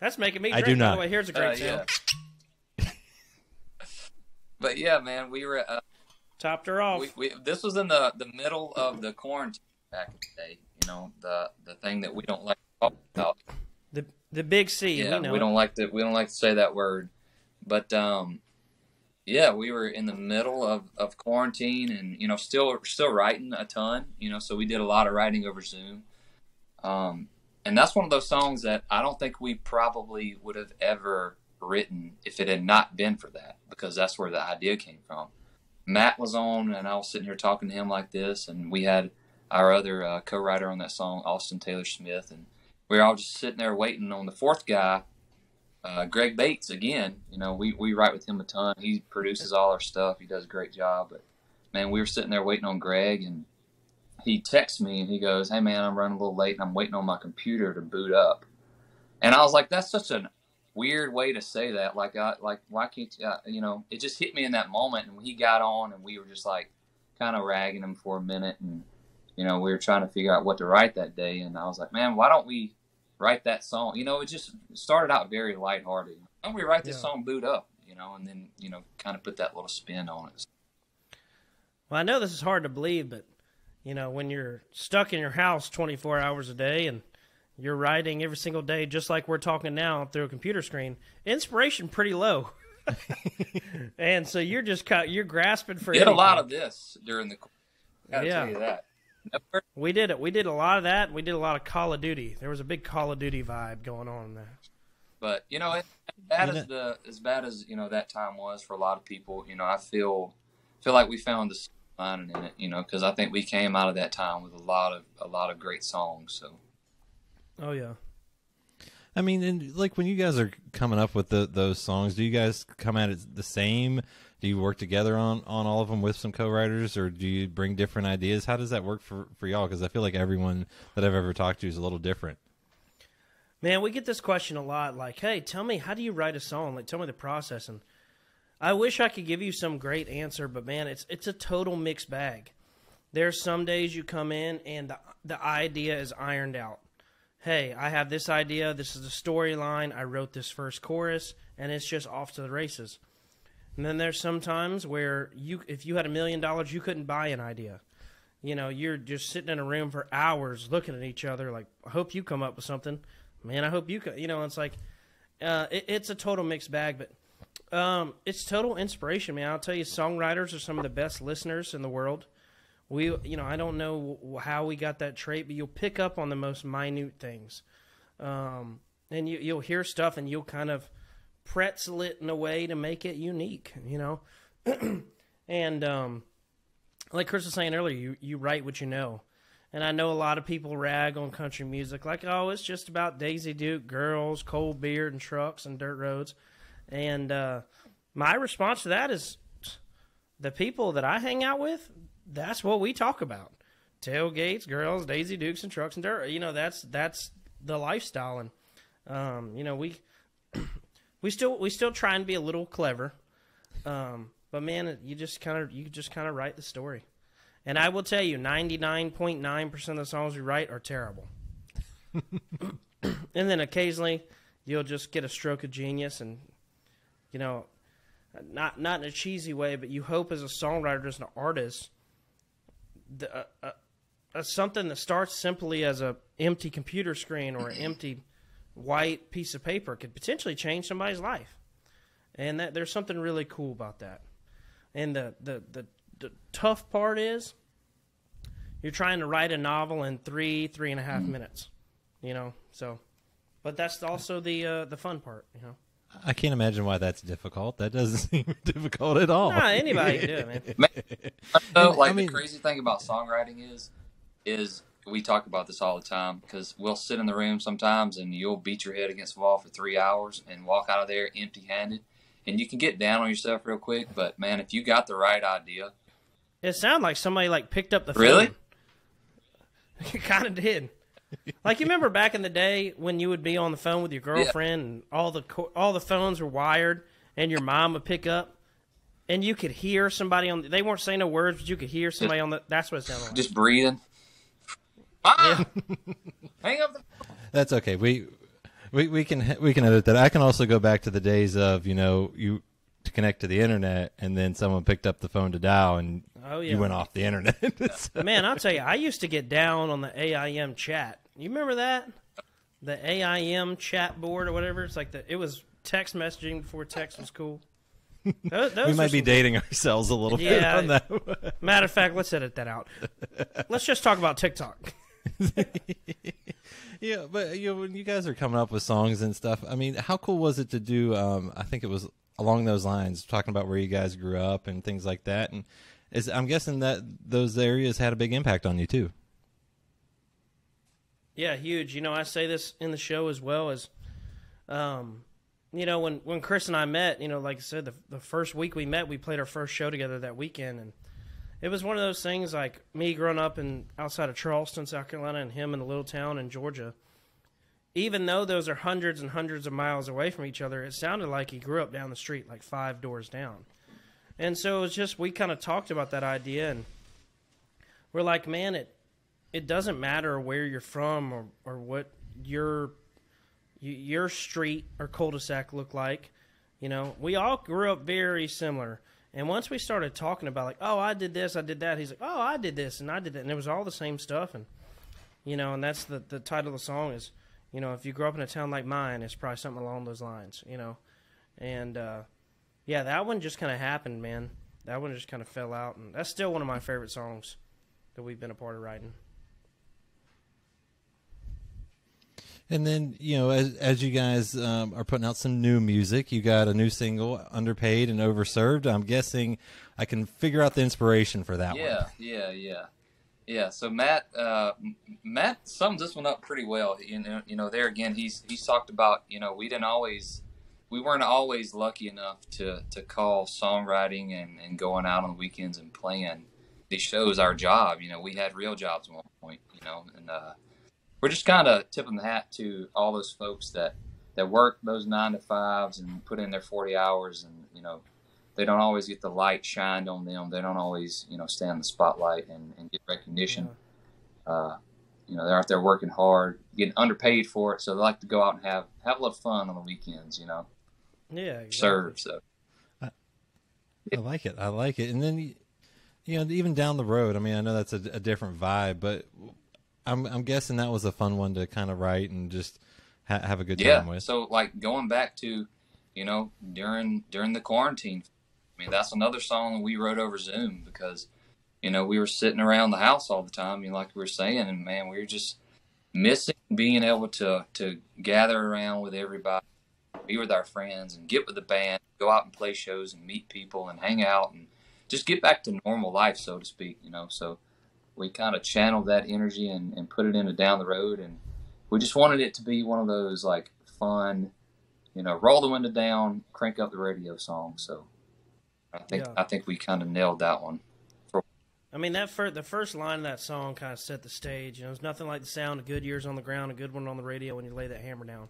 that's making me drink. I do not. By the way, here's a great sound. Yeah. But yeah, man, we were topped her off. This was in the middle of the quarantine back in the day. The thing that we don't like to talk about. The big C. Yeah, we don't like to say that word. But yeah, we were in the middle of quarantine, and still writing a ton. So we did a lot of writing over Zoom. And that's one of those songs that I don't think we probably would have ever written if it had not been for that, because that's where the idea came from. Matt was on, and I was sitting here talking to him like this, and we had our other co-writer on that song, Austin Taylor Smith, and we were all just sitting there waiting on the fourth guy, Greg Bates, again. We write with him a ton. He produces all our stuff. He does a great job. But, man, we were sitting there waiting on Greg, and he texts me, and he goes, "Hey, man, I'm running a little late, and I'm waiting on my computer to boot up." And I was like, that's such a weird way to say that. Like, why can't you, it just hit me in that moment. And when he got on, and we were just, like, kind of ragging him for a minute, and, we were trying to figure out what to write that day. And I was like, man, why don't we write that song? It just started out very lighthearted. Why don't we write this song, Boot Up, and then, kind of put that little spin on it. Well, I know this is hard to believe, but you know, when you're stuck in your house 24 hours a day and you're writing every single day, just like we're talking now through a computer screen, inspiration pretty low. And so you're grasping for did a lot anything. of this during the. Gotta tell you that. We did it. We did a lot of that. We did a lot of Call of Duty. There was a big Call of Duty vibe going on there. But you know, as bad as you know that time was for a lot of people, you know, I feel like we found the silver lining in it, you know, because I think we came out of that time with a lot of great songs. So. Oh yeah. I mean, and like when you guys are coming up with those songs, do you guys come at it the same? Do you work together on all of them with some co-writers, or do you bring different ideas? How does that work for y'all? Because I feel like everyone that I've ever talked to is a little different. Man, we get this question a lot, like, hey, tell me, how do you write a song? Like, tell me the process. And I wish I could give you some great answer, but man, it's a total mixed bag. There's some days you come in and the idea is ironed out. Hey, I have this idea, this is the storyline, I wrote this first chorus, and it's just off to the races. And then there's some times where if you had $1 million, you couldn't buy an idea. You know, you're just sitting in a room for hours looking at each other like, I hope you come up with something. Man, I hope you could. You know, it's like, it's a total mixed bag, but it's total inspiration, man. I'll tell you, songwriters are some of the best listeners in the world. I don't know how we got that trait, but you'll pick up on the most minute things. And you'll hear stuff and you'll kind of pretzel it in a way to make it unique, you know? And like Chris was saying earlier, you write what you know. And I know a lot of people rag on country music like, oh, it's just about Daisy Duke, girls, cold beer, and trucks and dirt roads. And my response to that is the people that I hang out with, that's what we talk about. Tailgates, girls, Daisy Dukes, and trucks and dirt. You know, that's the lifestyle. And, you know, we still try and be a little clever. But, man, you just kind of write the story. And I will tell you, 99.9% of the songs we write are terrible. And then occasionally you'll just get a stroke of genius and, you know, not in a cheesy way, but you hope as a songwriter, as an artist, something that starts simply as a empty computer screen or an empty white piece of paper could potentially change somebody's life. And there's something really cool about that. And the tough part is you're trying to write a novel in 3.5 minutes, you know. So, but that's also the fun part, you know. I can't imagine why that's difficult. That doesn't seem difficult at all. Nah, anybody can do it, man. The crazy thing about songwriting is we talk about this all the time because we'll sit in the room sometimes and you'll beat your head against the wall for 3 hours and walk out of there empty-handed. And you can get down on yourself real quick, but man, if you got the right idea. It sounded like somebody picked up the phone. Really? It kind of did. Like, you remember back in the day when you would be on the phone with your girlfriend and all the phones were wired and your mom would pick up and you could hear somebody they weren't saying no words, but you could hear somebody that's what it sounded like. Just breathing. Ah! Hang up the phone. That's okay. We can edit that. I can also go back to the days of, you know, you to connect to the internet and then someone picked up the phone to dial and you went off the internet. So. Man, I'll tell you, I used to get down on the AIM chat. You remember that? The AIM chat board or whatever. It's like it was text messaging before text was cool. Those we might be dating ourselves a little bit on that. Matter of fact, let's edit that out. Let's just talk about TikTok. Yeah, but you know, when you guys are coming up with songs and stuff, I mean, how cool was it to do? I think it was along those lines, talking about where you guys grew up and things like that. And I'm guessing that those areas had a big impact on you too. Yeah, huge. You know, I say this in the show as well as, you know, when Chris and I met, you know, like I said, the first week we met, we played our first show together that weekend, and it was one of those things like me growing up outside of Charleston, South Carolina, and him in a little town in Georgia. Even though those are hundreds and hundreds of miles away from each other, it sounded like he grew up down the street, like 5 doors down. And so it was just, we kind of talked about that idea, and we're like, man, it doesn't matter where you're from or what your street or cul-de-sac look like. You know, we all grew up very similar. And once we started talking about like, oh, I did this, I did that, he's like, oh, I did this and I did that, and it was all the same stuff. And and that's the title of the song is, if you grow up in a town like mine, it's probably something along those lines, And yeah, that one just kind of happened, man. That one just kind of fell out, and that's still one of my favorite songs that we've been a part of writing. And then, as you guys are putting out some new music, you got a new single, Underpaid and Overserved. I'm guessing I can figure out the inspiration for that one. Yeah. So Matt sums this one up pretty well. There again, he's talked about, we weren't always lucky enough to call songwriting and going out on the weekends and playing these shows our job. We had real jobs at one point, and we're just kind of tipping the hat to all those folks that work those 9 to 5s and put in their 40 hours, and they don't always get the light shined on them. They don't always stay in the spotlight and get recognition. Yeah. They're out there working hard, getting underpaid for it, so they like to go out and have a little fun on the weekends. Yeah, exactly. Serve. So I like it. And then even down the road, I mean, I know that's a different vibe, but I'm guessing that was a fun one to kind of write and just have a good time with. So like going back to, during the quarantine, I mean, that's another song that we wrote over Zoom because, we were sitting around the house all the time, like we were saying, and man, we were just missing being able to gather around with everybody, be with our friends and get with the band, go out and play shows and meet people and hang out and just get back to normal life, so to speak, so we kind of channeled that energy and put it into Down the Road, and we just wanted it to be one of those like fun, roll the window down, crank up the radio songs. So I think we kind of nailed that one. I mean, the first line of that song kind of set the stage. It's nothing like the sound of good years on the ground, a good one on the radio when you lay that hammer down.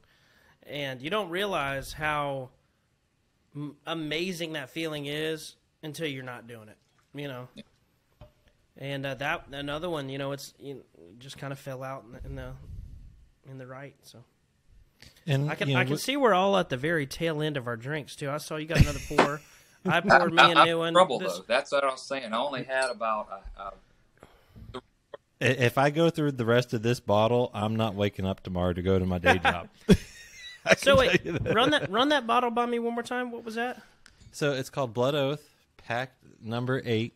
And you don't realize how amazing that feeling is until you're not doing it, Yeah. And that another one, it's just kind of fell out in the right. So, and I can see we're all at the very tail end of our drinks too. I saw you got another pour. I poured me a new one. Trouble though. That's what I was saying. I only had about. If I go through the rest of this bottle, I'm not waking up tomorrow to go to my day job. So wait, run that bottle by me one more time. What was that? So it's called Blood Oath, pack number 8.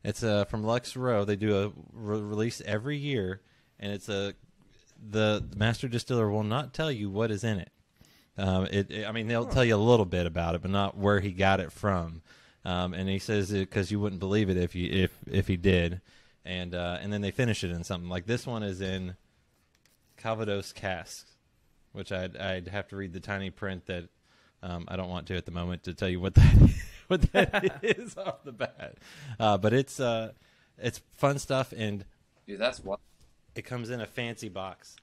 It's from Lux Row. They do a release every year, and it's the master distiller will not tell you what is in it. They'll tell you a little bit about it, but not where he got it from. And he says it because you wouldn't believe it if he did. And then they finish it in something like this one is in Calvados casks, which I'd have to read the tiny print that I don't want to at the moment to tell you what that is off the bat. But it's fun stuff, and dude, that's what it comes in a fancy box.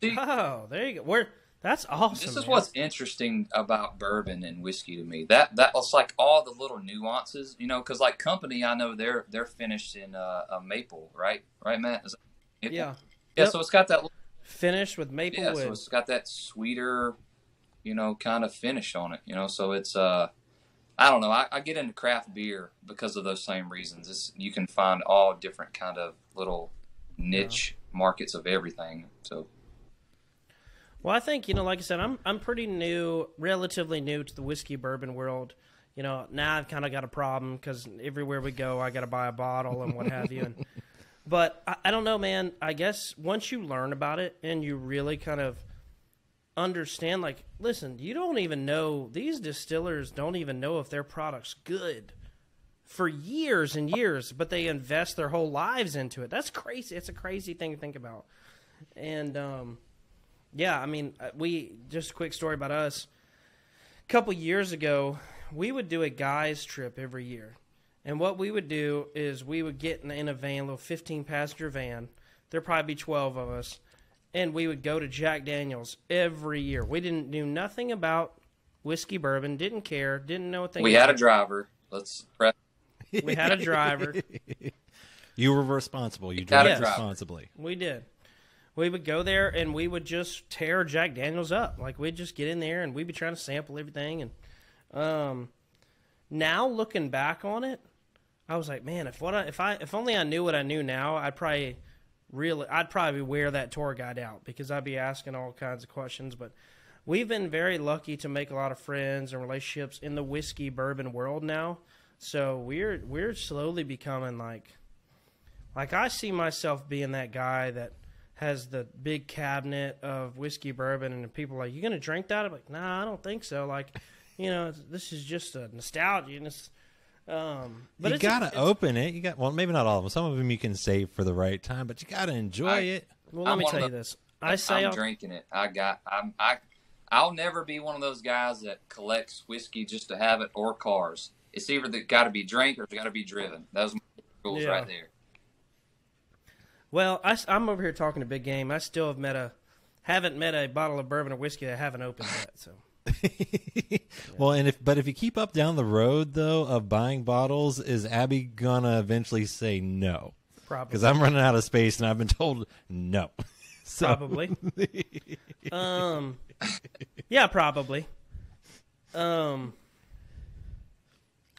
Oh, there you go. That's awesome. This is what's interesting about bourbon and whiskey to me. That was like all the little nuances, because like Company, I know they're finished in a maple, right, Matt? Is that yeah. Yep. So it's got that finished with maple. Yeah, so it's got that sweeter, kind of finish on it. So it's I don't know. I get into craft beer because of those same reasons. You can find all different kind of little niche markets of everything. So. Well, I think, like I said, I'm pretty new, relatively new to the whiskey bourbon world. Now I've kind of got a problem because everywhere we go, I got to buy a bottle and what have you. But I don't know, man. I guess once you learn about it and you really kind of understand, like, listen, you don't even know, these distillers don't even know if their product's good for years and years, but they invest their whole lives into it. That's crazy. It's a crazy thing to think about. And, yeah, I mean, just a quick story about us. A couple years ago, we would do a guys trip every year. And what we would do is we would get in a van, a little 15-passenger van. There'd probably be 12 of us. And we would go to Jack Daniels every year. We didn't do nothing about whiskey bourbon, didn't care, didn't know what they We had a driver. We had a driver. You were responsible. You drove responsibly. We did. We would go there and we would just tear Jack Daniels up. Like, we'd just get in there and we'd be trying to sample everything. And now looking back on it, I was like, man, if only I knew what I knew now, I'd probably wear that tour guide out, because I'd be asking all kinds of questions. But we've been very lucky to make a lot of friends and relationships in the whiskey bourbon world now. So we're slowly becoming like I see myself being that guy that has the big cabinet of whiskey bourbon, and people are like, you gonna drink that? I'm like, nah, I don't think so. Like, this is just a nostalgia. But you gotta open it. Well, maybe not all of them. Some of them you can save for the right time, but you gotta enjoy it. Well, let me tell you this. I'm drinking it. I'll never be one of those guys that collects whiskey just to have it, or cars. It's either got to be drank or it's got to be driven. Those are my rules right there. Well, I'm over here talking a big game. I still haven't met a bottle of bourbon or whiskey that I haven't opened yet. So. Well, if you keep up down the road though of buying bottles, is Abby gonna eventually say no? Probably, because I'm running out of space and I've been told no. So. Probably. Yeah, probably.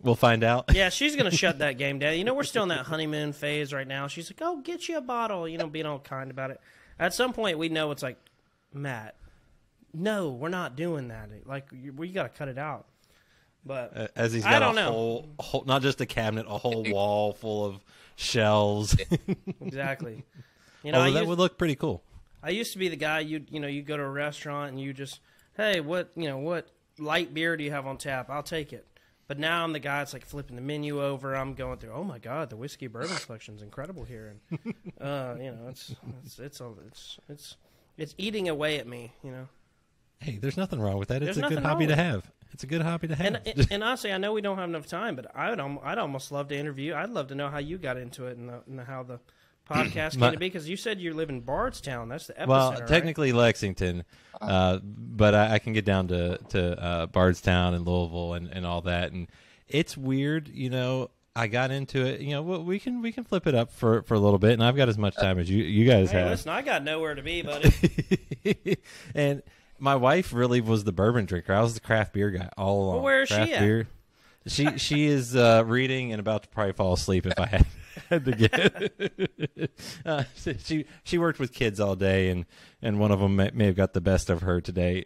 We'll find out. Yeah, she's gonna shut that game down. We're still in that honeymoon phase right now. She's like, "Oh, get you a bottle," being all kind about it. At some point, we know it's like, Matt, no, we're not doing that. Like, we got to cut it out. But as he's got a whole, not just a cabinet, a whole wall full of shelves. Exactly. That would look pretty cool. I used to be the guy you go to a restaurant and you just, hey, what light beer do you have on tap? I'll take it. But now I'm the guy that's like flipping the menu over. I'm going through, oh my God, the whiskey bourbon selection is incredible here, and it's eating away at me, Hey, there's nothing wrong with that. It's a good hobby to have. It's a good hobby to have. And honestly, I know we don't have enough time, but I'd almost love to interview. I'd love to know how you got into it and how the podcast came to be, because you said you live in Bardstown. That's the epicenter. Well, technically Lexington, but I can get down to Bardstown and Louisville and all that. And it's weird, I got into it. We can flip it up for a little bit, and I've got as much time as you guys have. Listen, I got nowhere to be, buddy. And my wife really was the bourbon drinker. I was the craft beer guy all along. Well, where is craft she at? Beer. She is reading and about to probably fall asleep if I had to get. She worked with kids all day, and one of them may have got the best of her today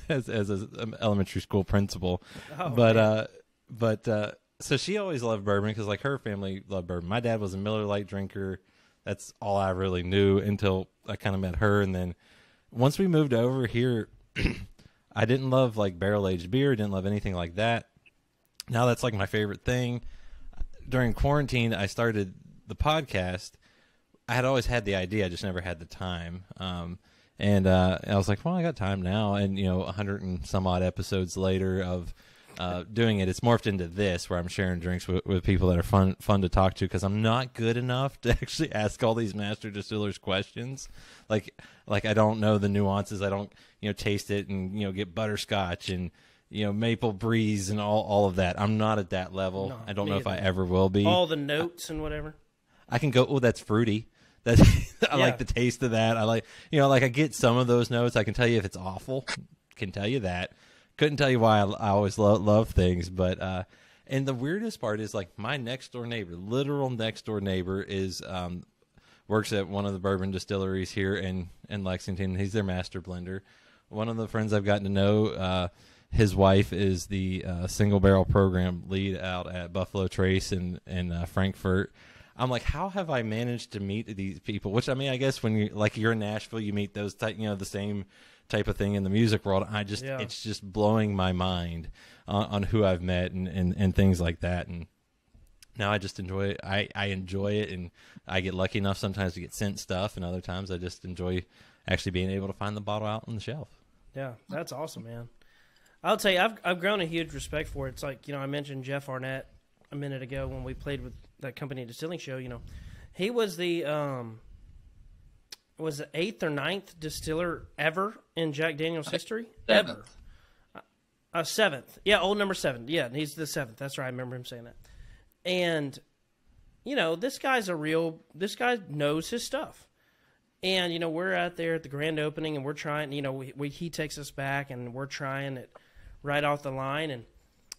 as an elementary school principal. Oh, but so she always loved bourbon because like her family loved bourbon. My dad was a Miller Lite drinker. That's all I really knew until I kind of met her, and then once we moved over here, I didn't love like barrel aged beer. Didn't love anything like that. Now that's like my favorite thing. During quarantine, I started the podcast. I had always had the idea, I just never had the time. And I was like, well, I got time now. And 100 and some odd episodes later of doing it, it's morphed into this, where I'm sharing drinks with people that are fun to talk to, because I'm not good enough to actually ask all these master distillers questions. Like I don't know the nuances. I don't taste it and get butterscotch and maple breeze and all of that. I'm not at that level. No, I don't know if I ever will be. All the notes and whatever. I can go, oh, that's fruity. That's I like the taste of that. I like I get some of those notes. I can tell you if it's awful. Can tell you that. Couldn't tell you why I always love things, but and the weirdest part is like my next door neighbor, literal next door neighbor, is works at one of the bourbon distilleries here in Lexington. He's their master blender. One of the friends I've gotten to know, his wife is the single barrel program lead out at Buffalo Trace in Frankfurt. I'm like, how have I managed to meet these people? Which, I mean, I guess when you're in Nashville, you meet those type, the same type of thing in the music world. It's just blowing my mind on who I've met and things like that. And now I just enjoy it. I enjoy it, and I get lucky enough sometimes to get sent stuff, and other times I just enjoy actually being able to find the bottle out on the shelf. Yeah, that's awesome, man. I'll tell you, I've grown a huge respect for it. It's like, I mentioned Jeff Arnett a minute ago when we played with that company distilling show. He was the was the 8th or 9th distiller ever in Jack Daniel's history. Seventh. Ever. 7th. Yeah, old number 7. Yeah, he's the 7th. That's right. I remember him saying that. And, this guy knows his stuff. And, we're out there at the grand opening, and we're trying, he takes us back, and we're trying it right off the line. And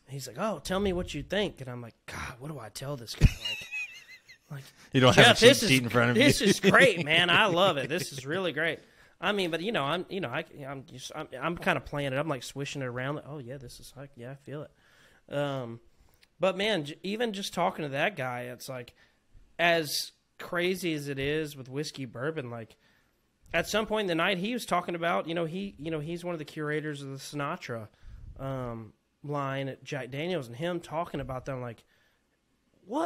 He's like, "Oh, tell me what you think." And I'm like, "God, what do I tell this guy?" Like You don't Jeff, have a cheat sheet in front of you. This is great, man. I love it. This is really great. I mean, but I'm kind of playing it. I'm like swishing it around. Like, oh yeah, this is like, yeah, I feel it. But man, even just talking to that guy, it's like, as crazy as it is with whiskey bourbon, like at some point in the night, he was talking about, he's one of the curators of the Sinatra line at Jack Daniel's, and him talking about them, like,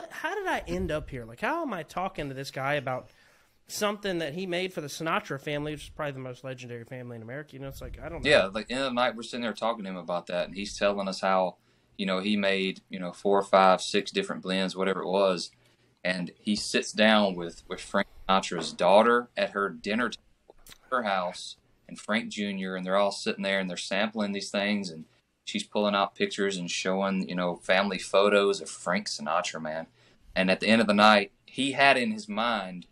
how did I end up here? Like, how am I talking to this guy about something that he made for the Sinatra family, which is probably the most legendary family in America? It's like, I don't know. Yeah, like in the night we're sitting there talking to him about that, and he's telling us how, he made, 4, 5, 6 different blends, whatever it was, and he sits down with Frank Sinatra's daughter at her dinner table at her house, and Frank Jr., and they're all sitting there, and they're sampling these things, and she's pulling out pictures and showing, family photos of Frank Sinatra, man. And at the end of the night, he had in his mind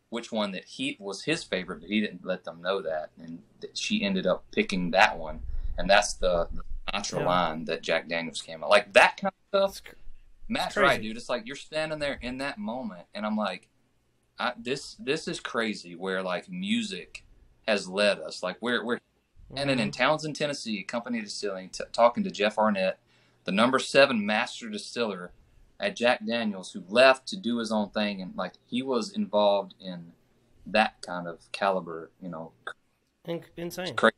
which one that he was his favorite, but he didn't let them know that. And that she ended up picking that one. And that's the Sinatra line that Jack Daniels came out. Like that kind of stuff. Matt's right, dude. It's like you're standing there in that moment, and I'm like, this is crazy where like music has led us. Like we're and then in Townsend, Tennessee, Company Distilling, talking to Jeff Arnett, the number 7 master distiller at Jack Daniels, who left to do his own thing, and like he was involved in that kind of caliber, Insane. It's crazy.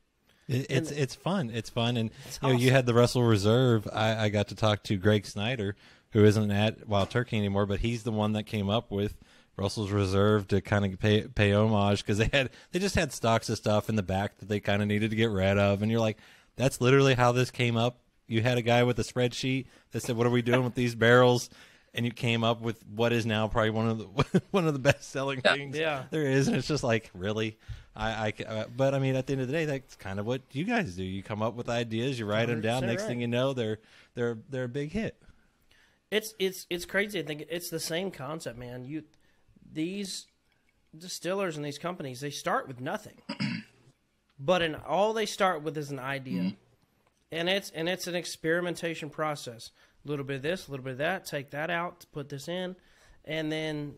It's fun. It's fun, and awesome. You had the Russell Reserve. I got to talk to Greg Snyder, who isn't at Wild Turkey anymore, but he's the one that came up with Russell's Reserve to kind of pay homage, because they just had stocks of stuff in the back that they kind of needed to get rid of, and you're like, that's literally how this came up. You had a guy with a spreadsheet that said, "What are we doing with these barrels?" And you came up with what is now probably one of the best selling things there is, and it's just like, really. But I mean, at the end of the day, that's kind of what you guys do. You come up with ideas, you write them down. Next thing you know, they're a big hit. It's crazy. I think it's the same concept, man. These distillers and these companies, they start with nothing, but all they start with is an idea, and it's an experimentation process. A little bit of this, a little bit of that. Take that out, put this in, and then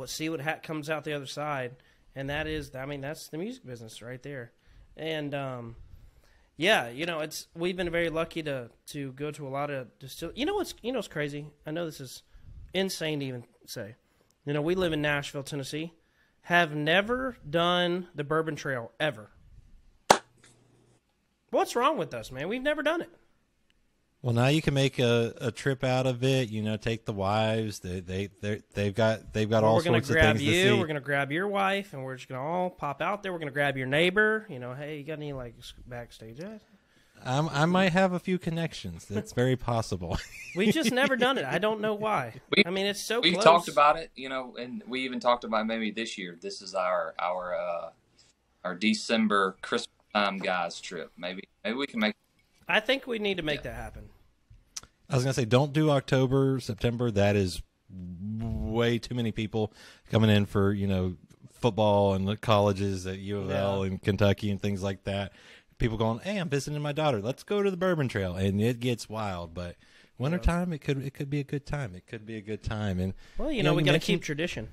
see what comes out the other side. And that's the music business right there. And we've been very lucky to go to a lot of distilleries. What's crazy? I know this is insane to even say. We live in Nashville, Tennessee. Have never done the Bourbon Trail ever. What's wrong with us, man? We've never done it. Well, now you can make a trip out of it. Take the wives. They've got all sorts of things to see. We're gonna grab your wife, and we're just gonna all pop out there. We're gonna grab your neighbor. Hey, you got any like backstage? I might have a few connections. That's very possible. We've just never done it. I don't know why. It's so we've close. Talked about it, and we even talked about maybe this year. This is our December Christmas time guys trip. Maybe we can make. I think we need to make that happen. I was going to say, don't do October, September. That is way too many people coming in for, football and the colleges at U of L and Kentucky and things like that. People going, hey, I'm visiting my daughter. Let's go to the Bourbon Trail. And it gets wild. But wintertime, it could be a good time. It could be a good time. And well, we got to keep tradition.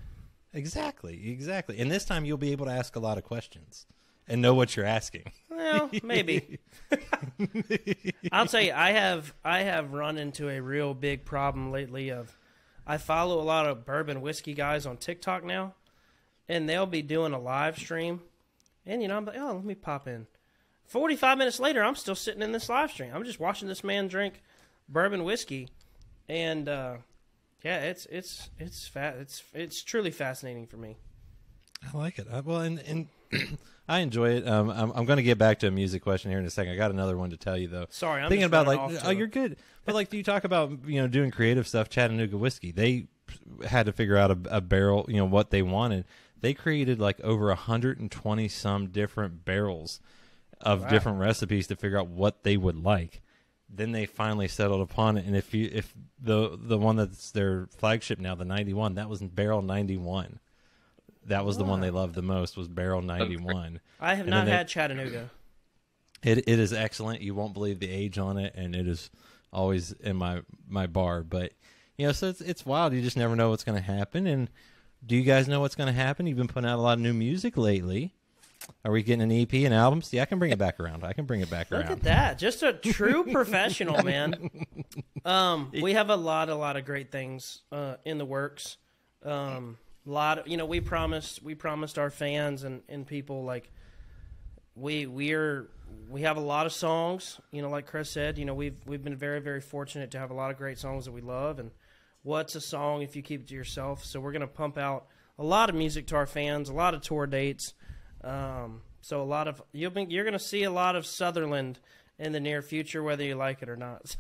Exactly. And this time you'll be able to ask a lot of questions and know what you're asking. Well, maybe. I'll tell you, I have run into a real big problem lately. I follow a lot of bourbon whiskey guys on TikTok now, and they'll be doing a live stream, and I'm like, oh, let me pop in. 45 minutes later, I'm still sitting in this live stream. I'm just watching this man drink bourbon whiskey, and it's truly fascinating for me. I like it. And I enjoy it. I'm going to get back to a music question here in a second. I got another one to tell you though. Sorry, I'm thinking just about you're good. But you talk about doing creative stuff. Chattanooga Whiskey, they had to figure out a barrel, what they wanted. They created like over 120 some different barrels of different recipes to figure out what they would like. Then they finally settled upon it. And if the one that's their flagship now, the 91, that was Barrel 91. That was the one they loved the most, was Barrel 91. I have not had Chattanooga. It is excellent. You won't believe the age on it, and it is always in my bar. But so it's wild. You just never know what's going to happen. And do you guys know what's going to happen? You've been putting out a lot of new music lately. Are we getting an EP and album? See, I can bring it back around. Look at that. Just a true professional, man. We have a lot of great things in the works. We promised our fans and people, like, we have a lot of songs, like Chris said, we've been very, very fortunate to have a lot of great songs that we love. And what's a song if you keep it to yourself? So we're going to pump out a lot of music to our fans, a lot of tour dates. So you're going to see a lot of Southerland in the near future, whether you like it or not.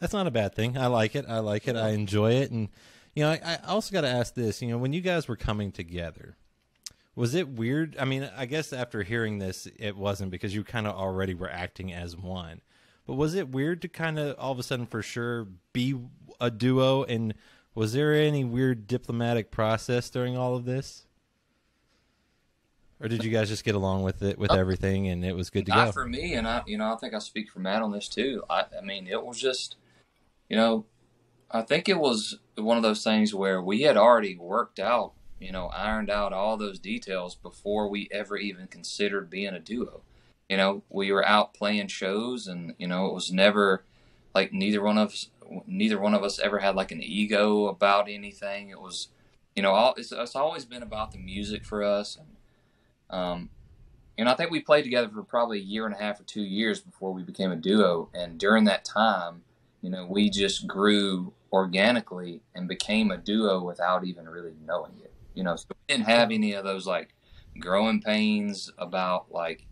That's not a bad thing. I like it. I enjoy it. And, I also got to ask this, when you guys were coming together, was it weird? I mean, I guess after hearing this, it wasn't, because you kind of already were acting as one. But was it weird to kind of all of a sudden for sure be a duo? And was there any weird diplomatic process during all of this? Or did you guys just get along with it, with everything, and it was good to go? Not for me, and I think I speak for Matt on this too. I mean, it was just, I think it was one of those things where we had already worked out, ironed out all those details before we ever even considered being a duo. We were out playing shows, and it was never like neither one of us ever had like an ego about anything. It was, it's always been about the music for us. And I think we played together for probably a year and a half or 2 years before we became a duo. And during that time, we just grew organically and became a duo without even really knowing it. So we didn't have any of those like growing pains about like,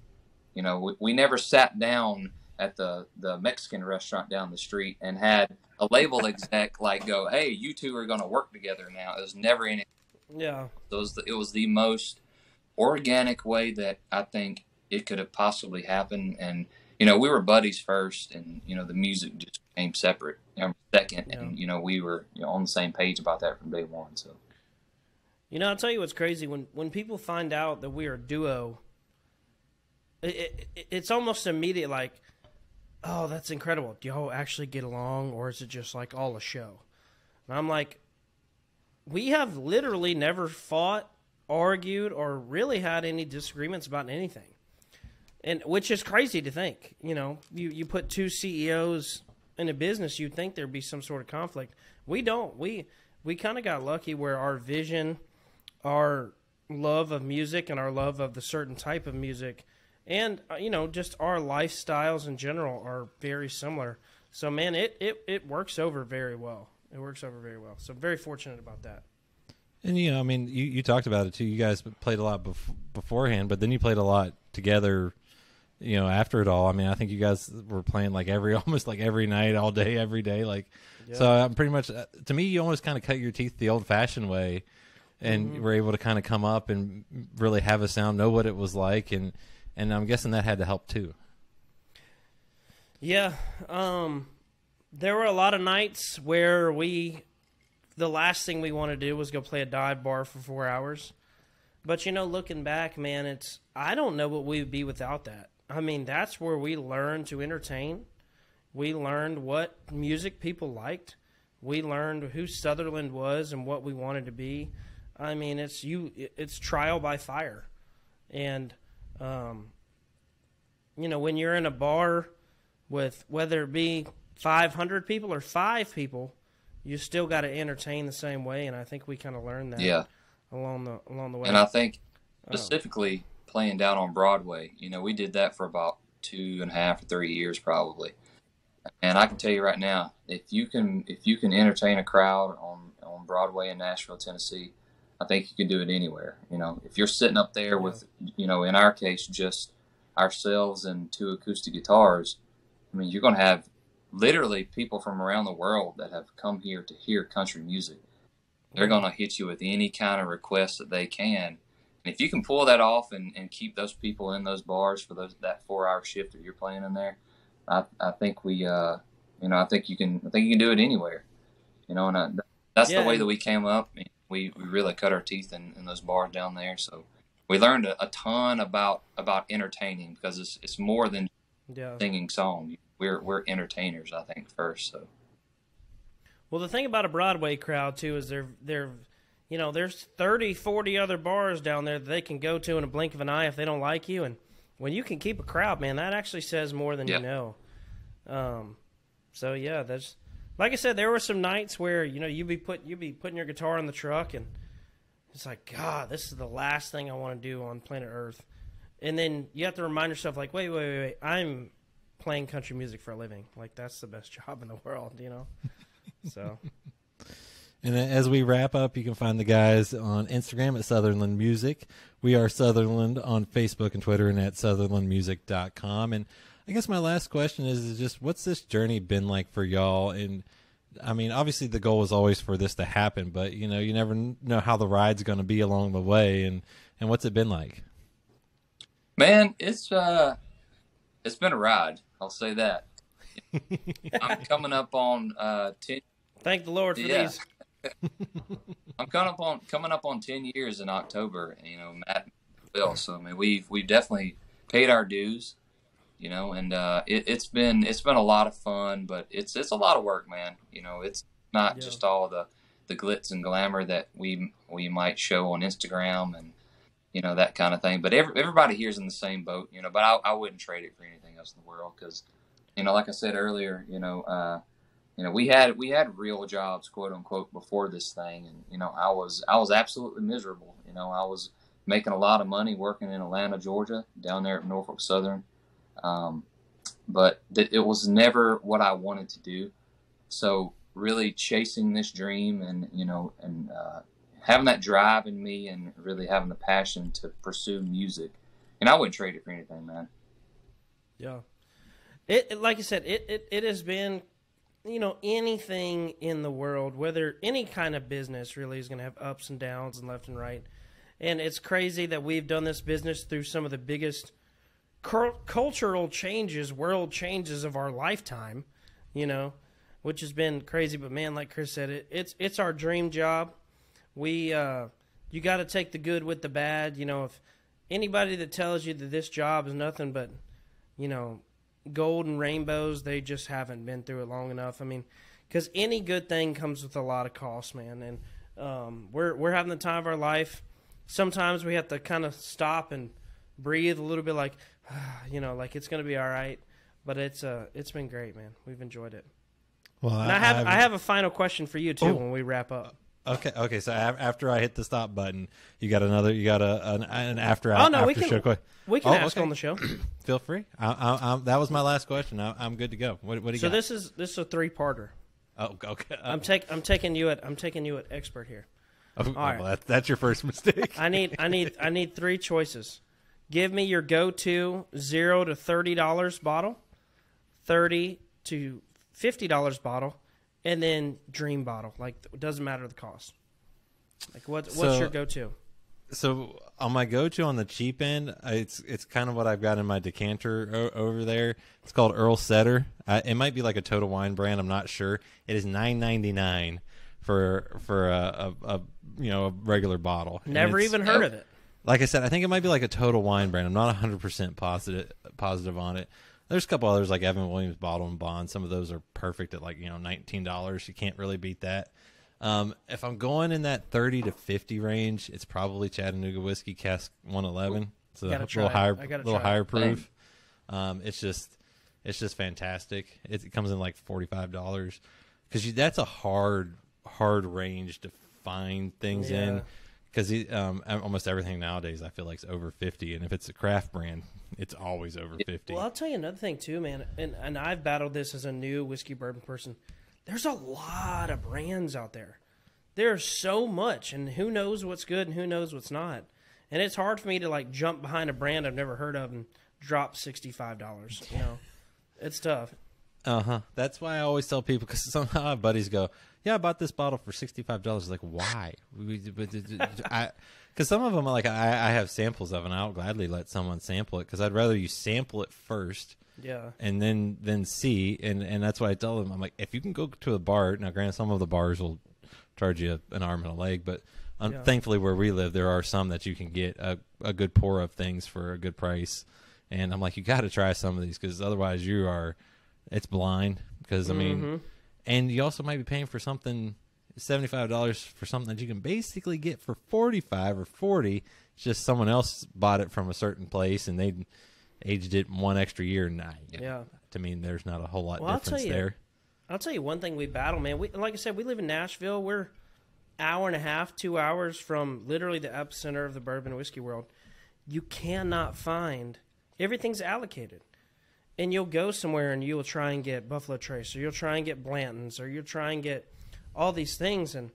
we never sat down at the Mexican restaurant down the street and had a label exec like go, hey, you two are going to work together now. It was never any. Yeah. It was the most organic way that I think it could have possibly happened. And we were buddies first, and the music just came separate second. Yeah. And we were on the same page about that from day one. So I'll tell you what's crazy, when people find out that we are a duo, it's almost immediate, like, oh, that's incredible. Do y'all actually get along, or is it just like all a show? And I'm like, we have literally never fought, argued, or really had any disagreements about anything, and which is crazy to think. You put two CEOs in a business, you'd think there'd be some sort of conflict. We don't. We kind of got lucky where our vision, our love of music, and our love of the certain type of music, and just our lifestyles in general are very similar. So man, it works over very well. It works over very well. So I'm very fortunate about that. And, I mean, you talked about it, too. You guys played a lot beforehand, but then you played a lot together, after it all. I mean, I think you guys were playing like almost like every night, all day, every day. Like, yeah. So I'm pretty much, to me, you almost kind of cut your teeth the old-fashioned way, and were able to kind of come up and really have a sound, know what it was like, and I'm guessing that had to help, too. Yeah. There were a lot of nights where the last thing we wanted to do was go play a dive bar for 4 hours. But, looking back, man, I don't know what we would be without that. I mean, that's where we learned to entertain. We learned what music people liked. We learned who Southerland was and what we wanted to be. I mean, it's trial by fire. And, when you're in a bar with, whether it be 500 people or 5 people, you still got to entertain the same way, and I think we kind of learned that along the way. And I think specifically playing down on Broadway, we did that for about 2.5 or 3 years probably. And I can tell you right now, if you can entertain a crowd on Broadway in Nashville, Tennessee, I think you can do it anywhere. If you're sitting up there with, in our case, just ourselves and 2 acoustic guitars, I mean, you're going to have literally people from around the world that have come here to hear country music. They're going to hit you with any kind of request that they can. And if you can pull that off and keep those people in those bars for that 4-hour shift that you're playing in there, I think I think you can do it anywhere. And that's the way that we came up. We really cut our teeth in those bars down there. So we learned a ton about entertaining, because it's more than singing songs. we're entertainers, I think, first. So. Well, the thing about a Broadway crowd too is they're there's 30, 40 other bars down there that they can go to in a blink of an eye if they don't like you, and when you can keep a crowd, man, that actually says more than you know. So yeah, that's like I said, there were some nights where you'd be putting your guitar in the truck, and it's like, God, this is the last thing I want to do on planet Earth. And then you have to remind yourself, like, wait, I'm playing country music for a living. Like, that's the best job in the world, So. And as we wrap up, you can find the guys on Instagram at Southerland Music. We are Southerland on Facebook and Twitter, and at SutherlandMusic.com. And I guess my last question is just, what's this journey been like for y'all? And I mean, obviously the goal is always for this to happen, but you never know how the ride's going to be along the way. And what's it been like? Man, it's been a ride. I'll say that. I'm coming up on 10. Thank the Lord for these. I'm coming up on 10 years in October. Matt and Bill. So I mean, we've definitely paid our dues. And it's been a lot of fun, but it's a lot of work, man. It's not just all the glitz and glamour that we might show on Instagram and that kind of thing. But everybody here's in the same boat, but I wouldn't trade it for anything else in the world, because like I said earlier, we had real jobs, quote unquote, before this thing, and I was absolutely miserable. I was making a lot of money working in Atlanta, Georgia, down there at Norfolk Southern. But it was never what I wanted to do. So really chasing this dream and having that drive in me, and really having the passion to pursue music, and I wouldn't trade it for anything, man. Yeah. It like I said, it has been, anything in the world, whether any kind of business really is going to have ups and downs and left and right. And it's crazy that we've done this business through some of the biggest cultural changes, world changes of our lifetime, which has been crazy. But man, like Chris said, it's our dream job. You got to take the good with the bad. If anybody that tells you that this job is nothing but, gold and rainbows, they just haven't been through it long enough. I mean, because any good thing comes with a lot of cost, man. And we're having the time of our life. Sometimes we have to kind of stop and breathe a little bit, like, like it's going to be all right. But it's been great, man. We've enjoyed it. Well, and I have a final question for you too when we wrap up. Okay. So after I hit the stop button, you got an after. Oh no, after show question. We can ask on the show. Feel free. That was my last question. I'm good to go. What do you got? So this is a 3-parter. Oh, okay. I'm taking you at expert here. Oh, all right. Well, that's your first mistake. I need 3 choices. Give me your go-to $0 to $30 bottle, $30 to $50 bottle, and then dream bottle. Like, it doesn't matter the cost. Like, what's your go-to? So on my go-to on the cheap end, it's kind of what I've got in my decanter over there. It's called Earl Setter. It might be like a Total Wine brand. I'm not sure. It is $9.99 for a regular bottle. Never even heard of it. Like I said, I think it might be like a Total Wine brand. I'm not 100% positive on it. There's a couple others like Evan Williams Bottle and Bond. Some of those are perfect at like $19. You can't really beat that. If I'm going in that 30 to 50 range, it's probably Chattanooga Whiskey Cask 111. It's a little higher proof. It's just fantastic. It comes in like $45 because that's a hard range to find things in. Because almost everything nowadays I feel like is over 50, and if it's a craft brand, it's always over 50. Well, I'll tell you another thing too, man, and I've battled this as a new whiskey bourbon person. There's a lot of brands out there. There's so much, and who knows what's good and who knows what's not. And it's hard for me to like jump behind a brand I've never heard of and drop $65. It's tough. That's why I always tell people, because somehow my buddies go, "Yeah, I bought this bottle for $65." Like, why? Because some of them, like I have samples of, and I'll gladly let someone sample it because I'd rather you sample it first, and then see. And that's why I tell them, I'm like, if you can go to a bar. Now, granted, some of the bars will charge you an arm and a leg, but thankfully where we live, there are some that you can get a good pour of things for a good price. And I'm like, you got to try some of these because otherwise you are it's blind because I mean, and you also might be paying for something $75 for something that you can basically get for $45 or $40. It's just someone else bought it from a certain place and they aged it 1 extra year. And to me, there's not a whole lot difference there. I'll tell you one thing we battle, man. Like I said, we live in Nashville. We're hour and a half, 2 hours from literally the epicenter of the bourbon and whiskey world. You cannot find, everything's allocated. And you'll go somewhere and you'll try and get Buffalo Trace, or you'll try and get Blanton's, or you'll try and get all these things. And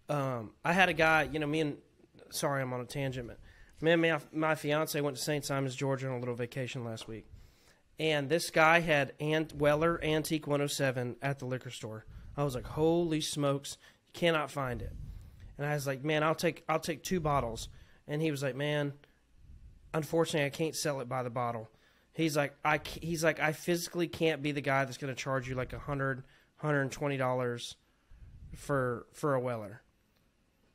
I had a guy, sorry, I'm on a tangent, but my fiance went to St. Simons, Georgia on a little vacation last week. And this guy had Weller Antique 107 at the liquor store. I was like, holy smokes, you cannot find it. And I was like, man, I'll take 2 bottles. And he was like, man, unfortunately, I can't sell it by the bottle. He's like, I physically can't be the guy that's going to charge you like $100, $120 for a Weller.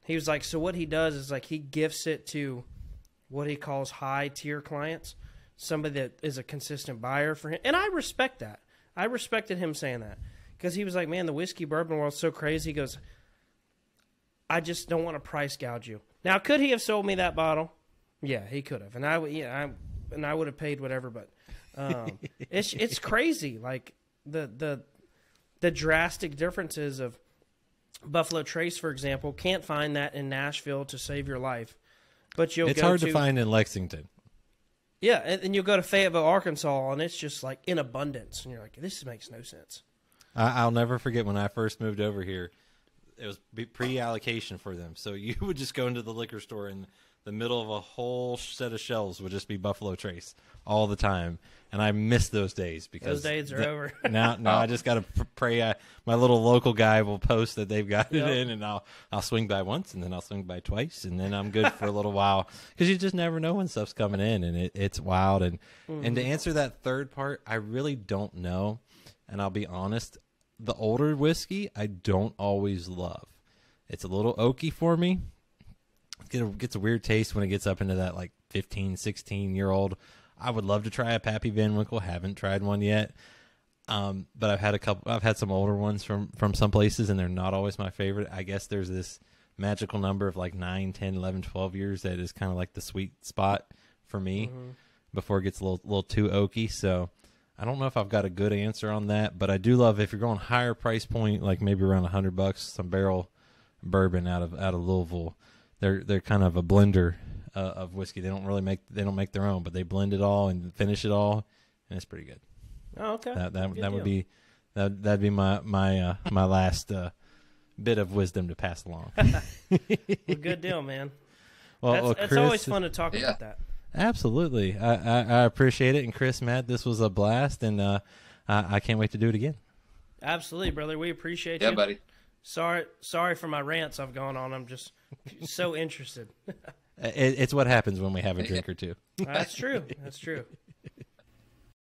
He was like, so what he does is like he gifts it to what he calls high tier clients, somebody that is a consistent buyer for him. And I respect that. I respected him saying that because he was like, man, the whiskey bourbon world's so crazy. He goes, I just don't want to price gouge you. Now, could he have sold me that bottle? Yeah, he could have. And I would have paid whatever, but it's crazy. Like the drastic differences of Buffalo Trace, for example, can't find that in Nashville to save your life. But it's hard to find in Lexington. Yeah, and you'll go to Fayetteville, Arkansas, and it's just like in abundance. And you're like, this makes no sense. I'll never forget when I first moved over here. It was pre-allocation for them. So you would just go into the liquor store and the middle of a whole set of shelves would just be Buffalo Trace all the time. And I miss those days because those days are over. Now I just got to pray. My little local guy will post that they've got it in, and I'll swing by once, and then I'll swing by twice, and then I'm good for a little while because you just never know when stuff's coming in, and it's wild. And to answer that third part, I really don't know, and I'll be honest. The older whiskey, I don't always love. It's a little oaky for me. It gets a weird taste when it gets up into that like 15, 16-year-old. I would love to try a Pappy Van Winkle. Haven't tried one yet. But I've had I've had some older ones from some places, and they're not always my favorite. I guess there's this magical number of like 9, 10, 11, 12 years that is kind of like the sweet spot for me before it gets a little too oaky. So I don't know if I've got a good answer on that, but I do love if you're going higher price point, like maybe around $100, some barrel bourbon out of Louisville. They're kind of a blender of whiskey. They don't make their own, but they blend it all and finish it all, and it's pretty good. Oh, okay. That'd be my last bit of wisdom to pass along. Well, good deal, man. Well, Chris, it's always fun to talk about that. Absolutely, I appreciate it. And Chris, Matt, this was a blast, and I can't wait to do it again. Absolutely, brother. We appreciate you. Yeah, buddy. Sorry for my rants I've gone on. I'm just so interested. It's what happens when we have a drink or two. That's true. That's true.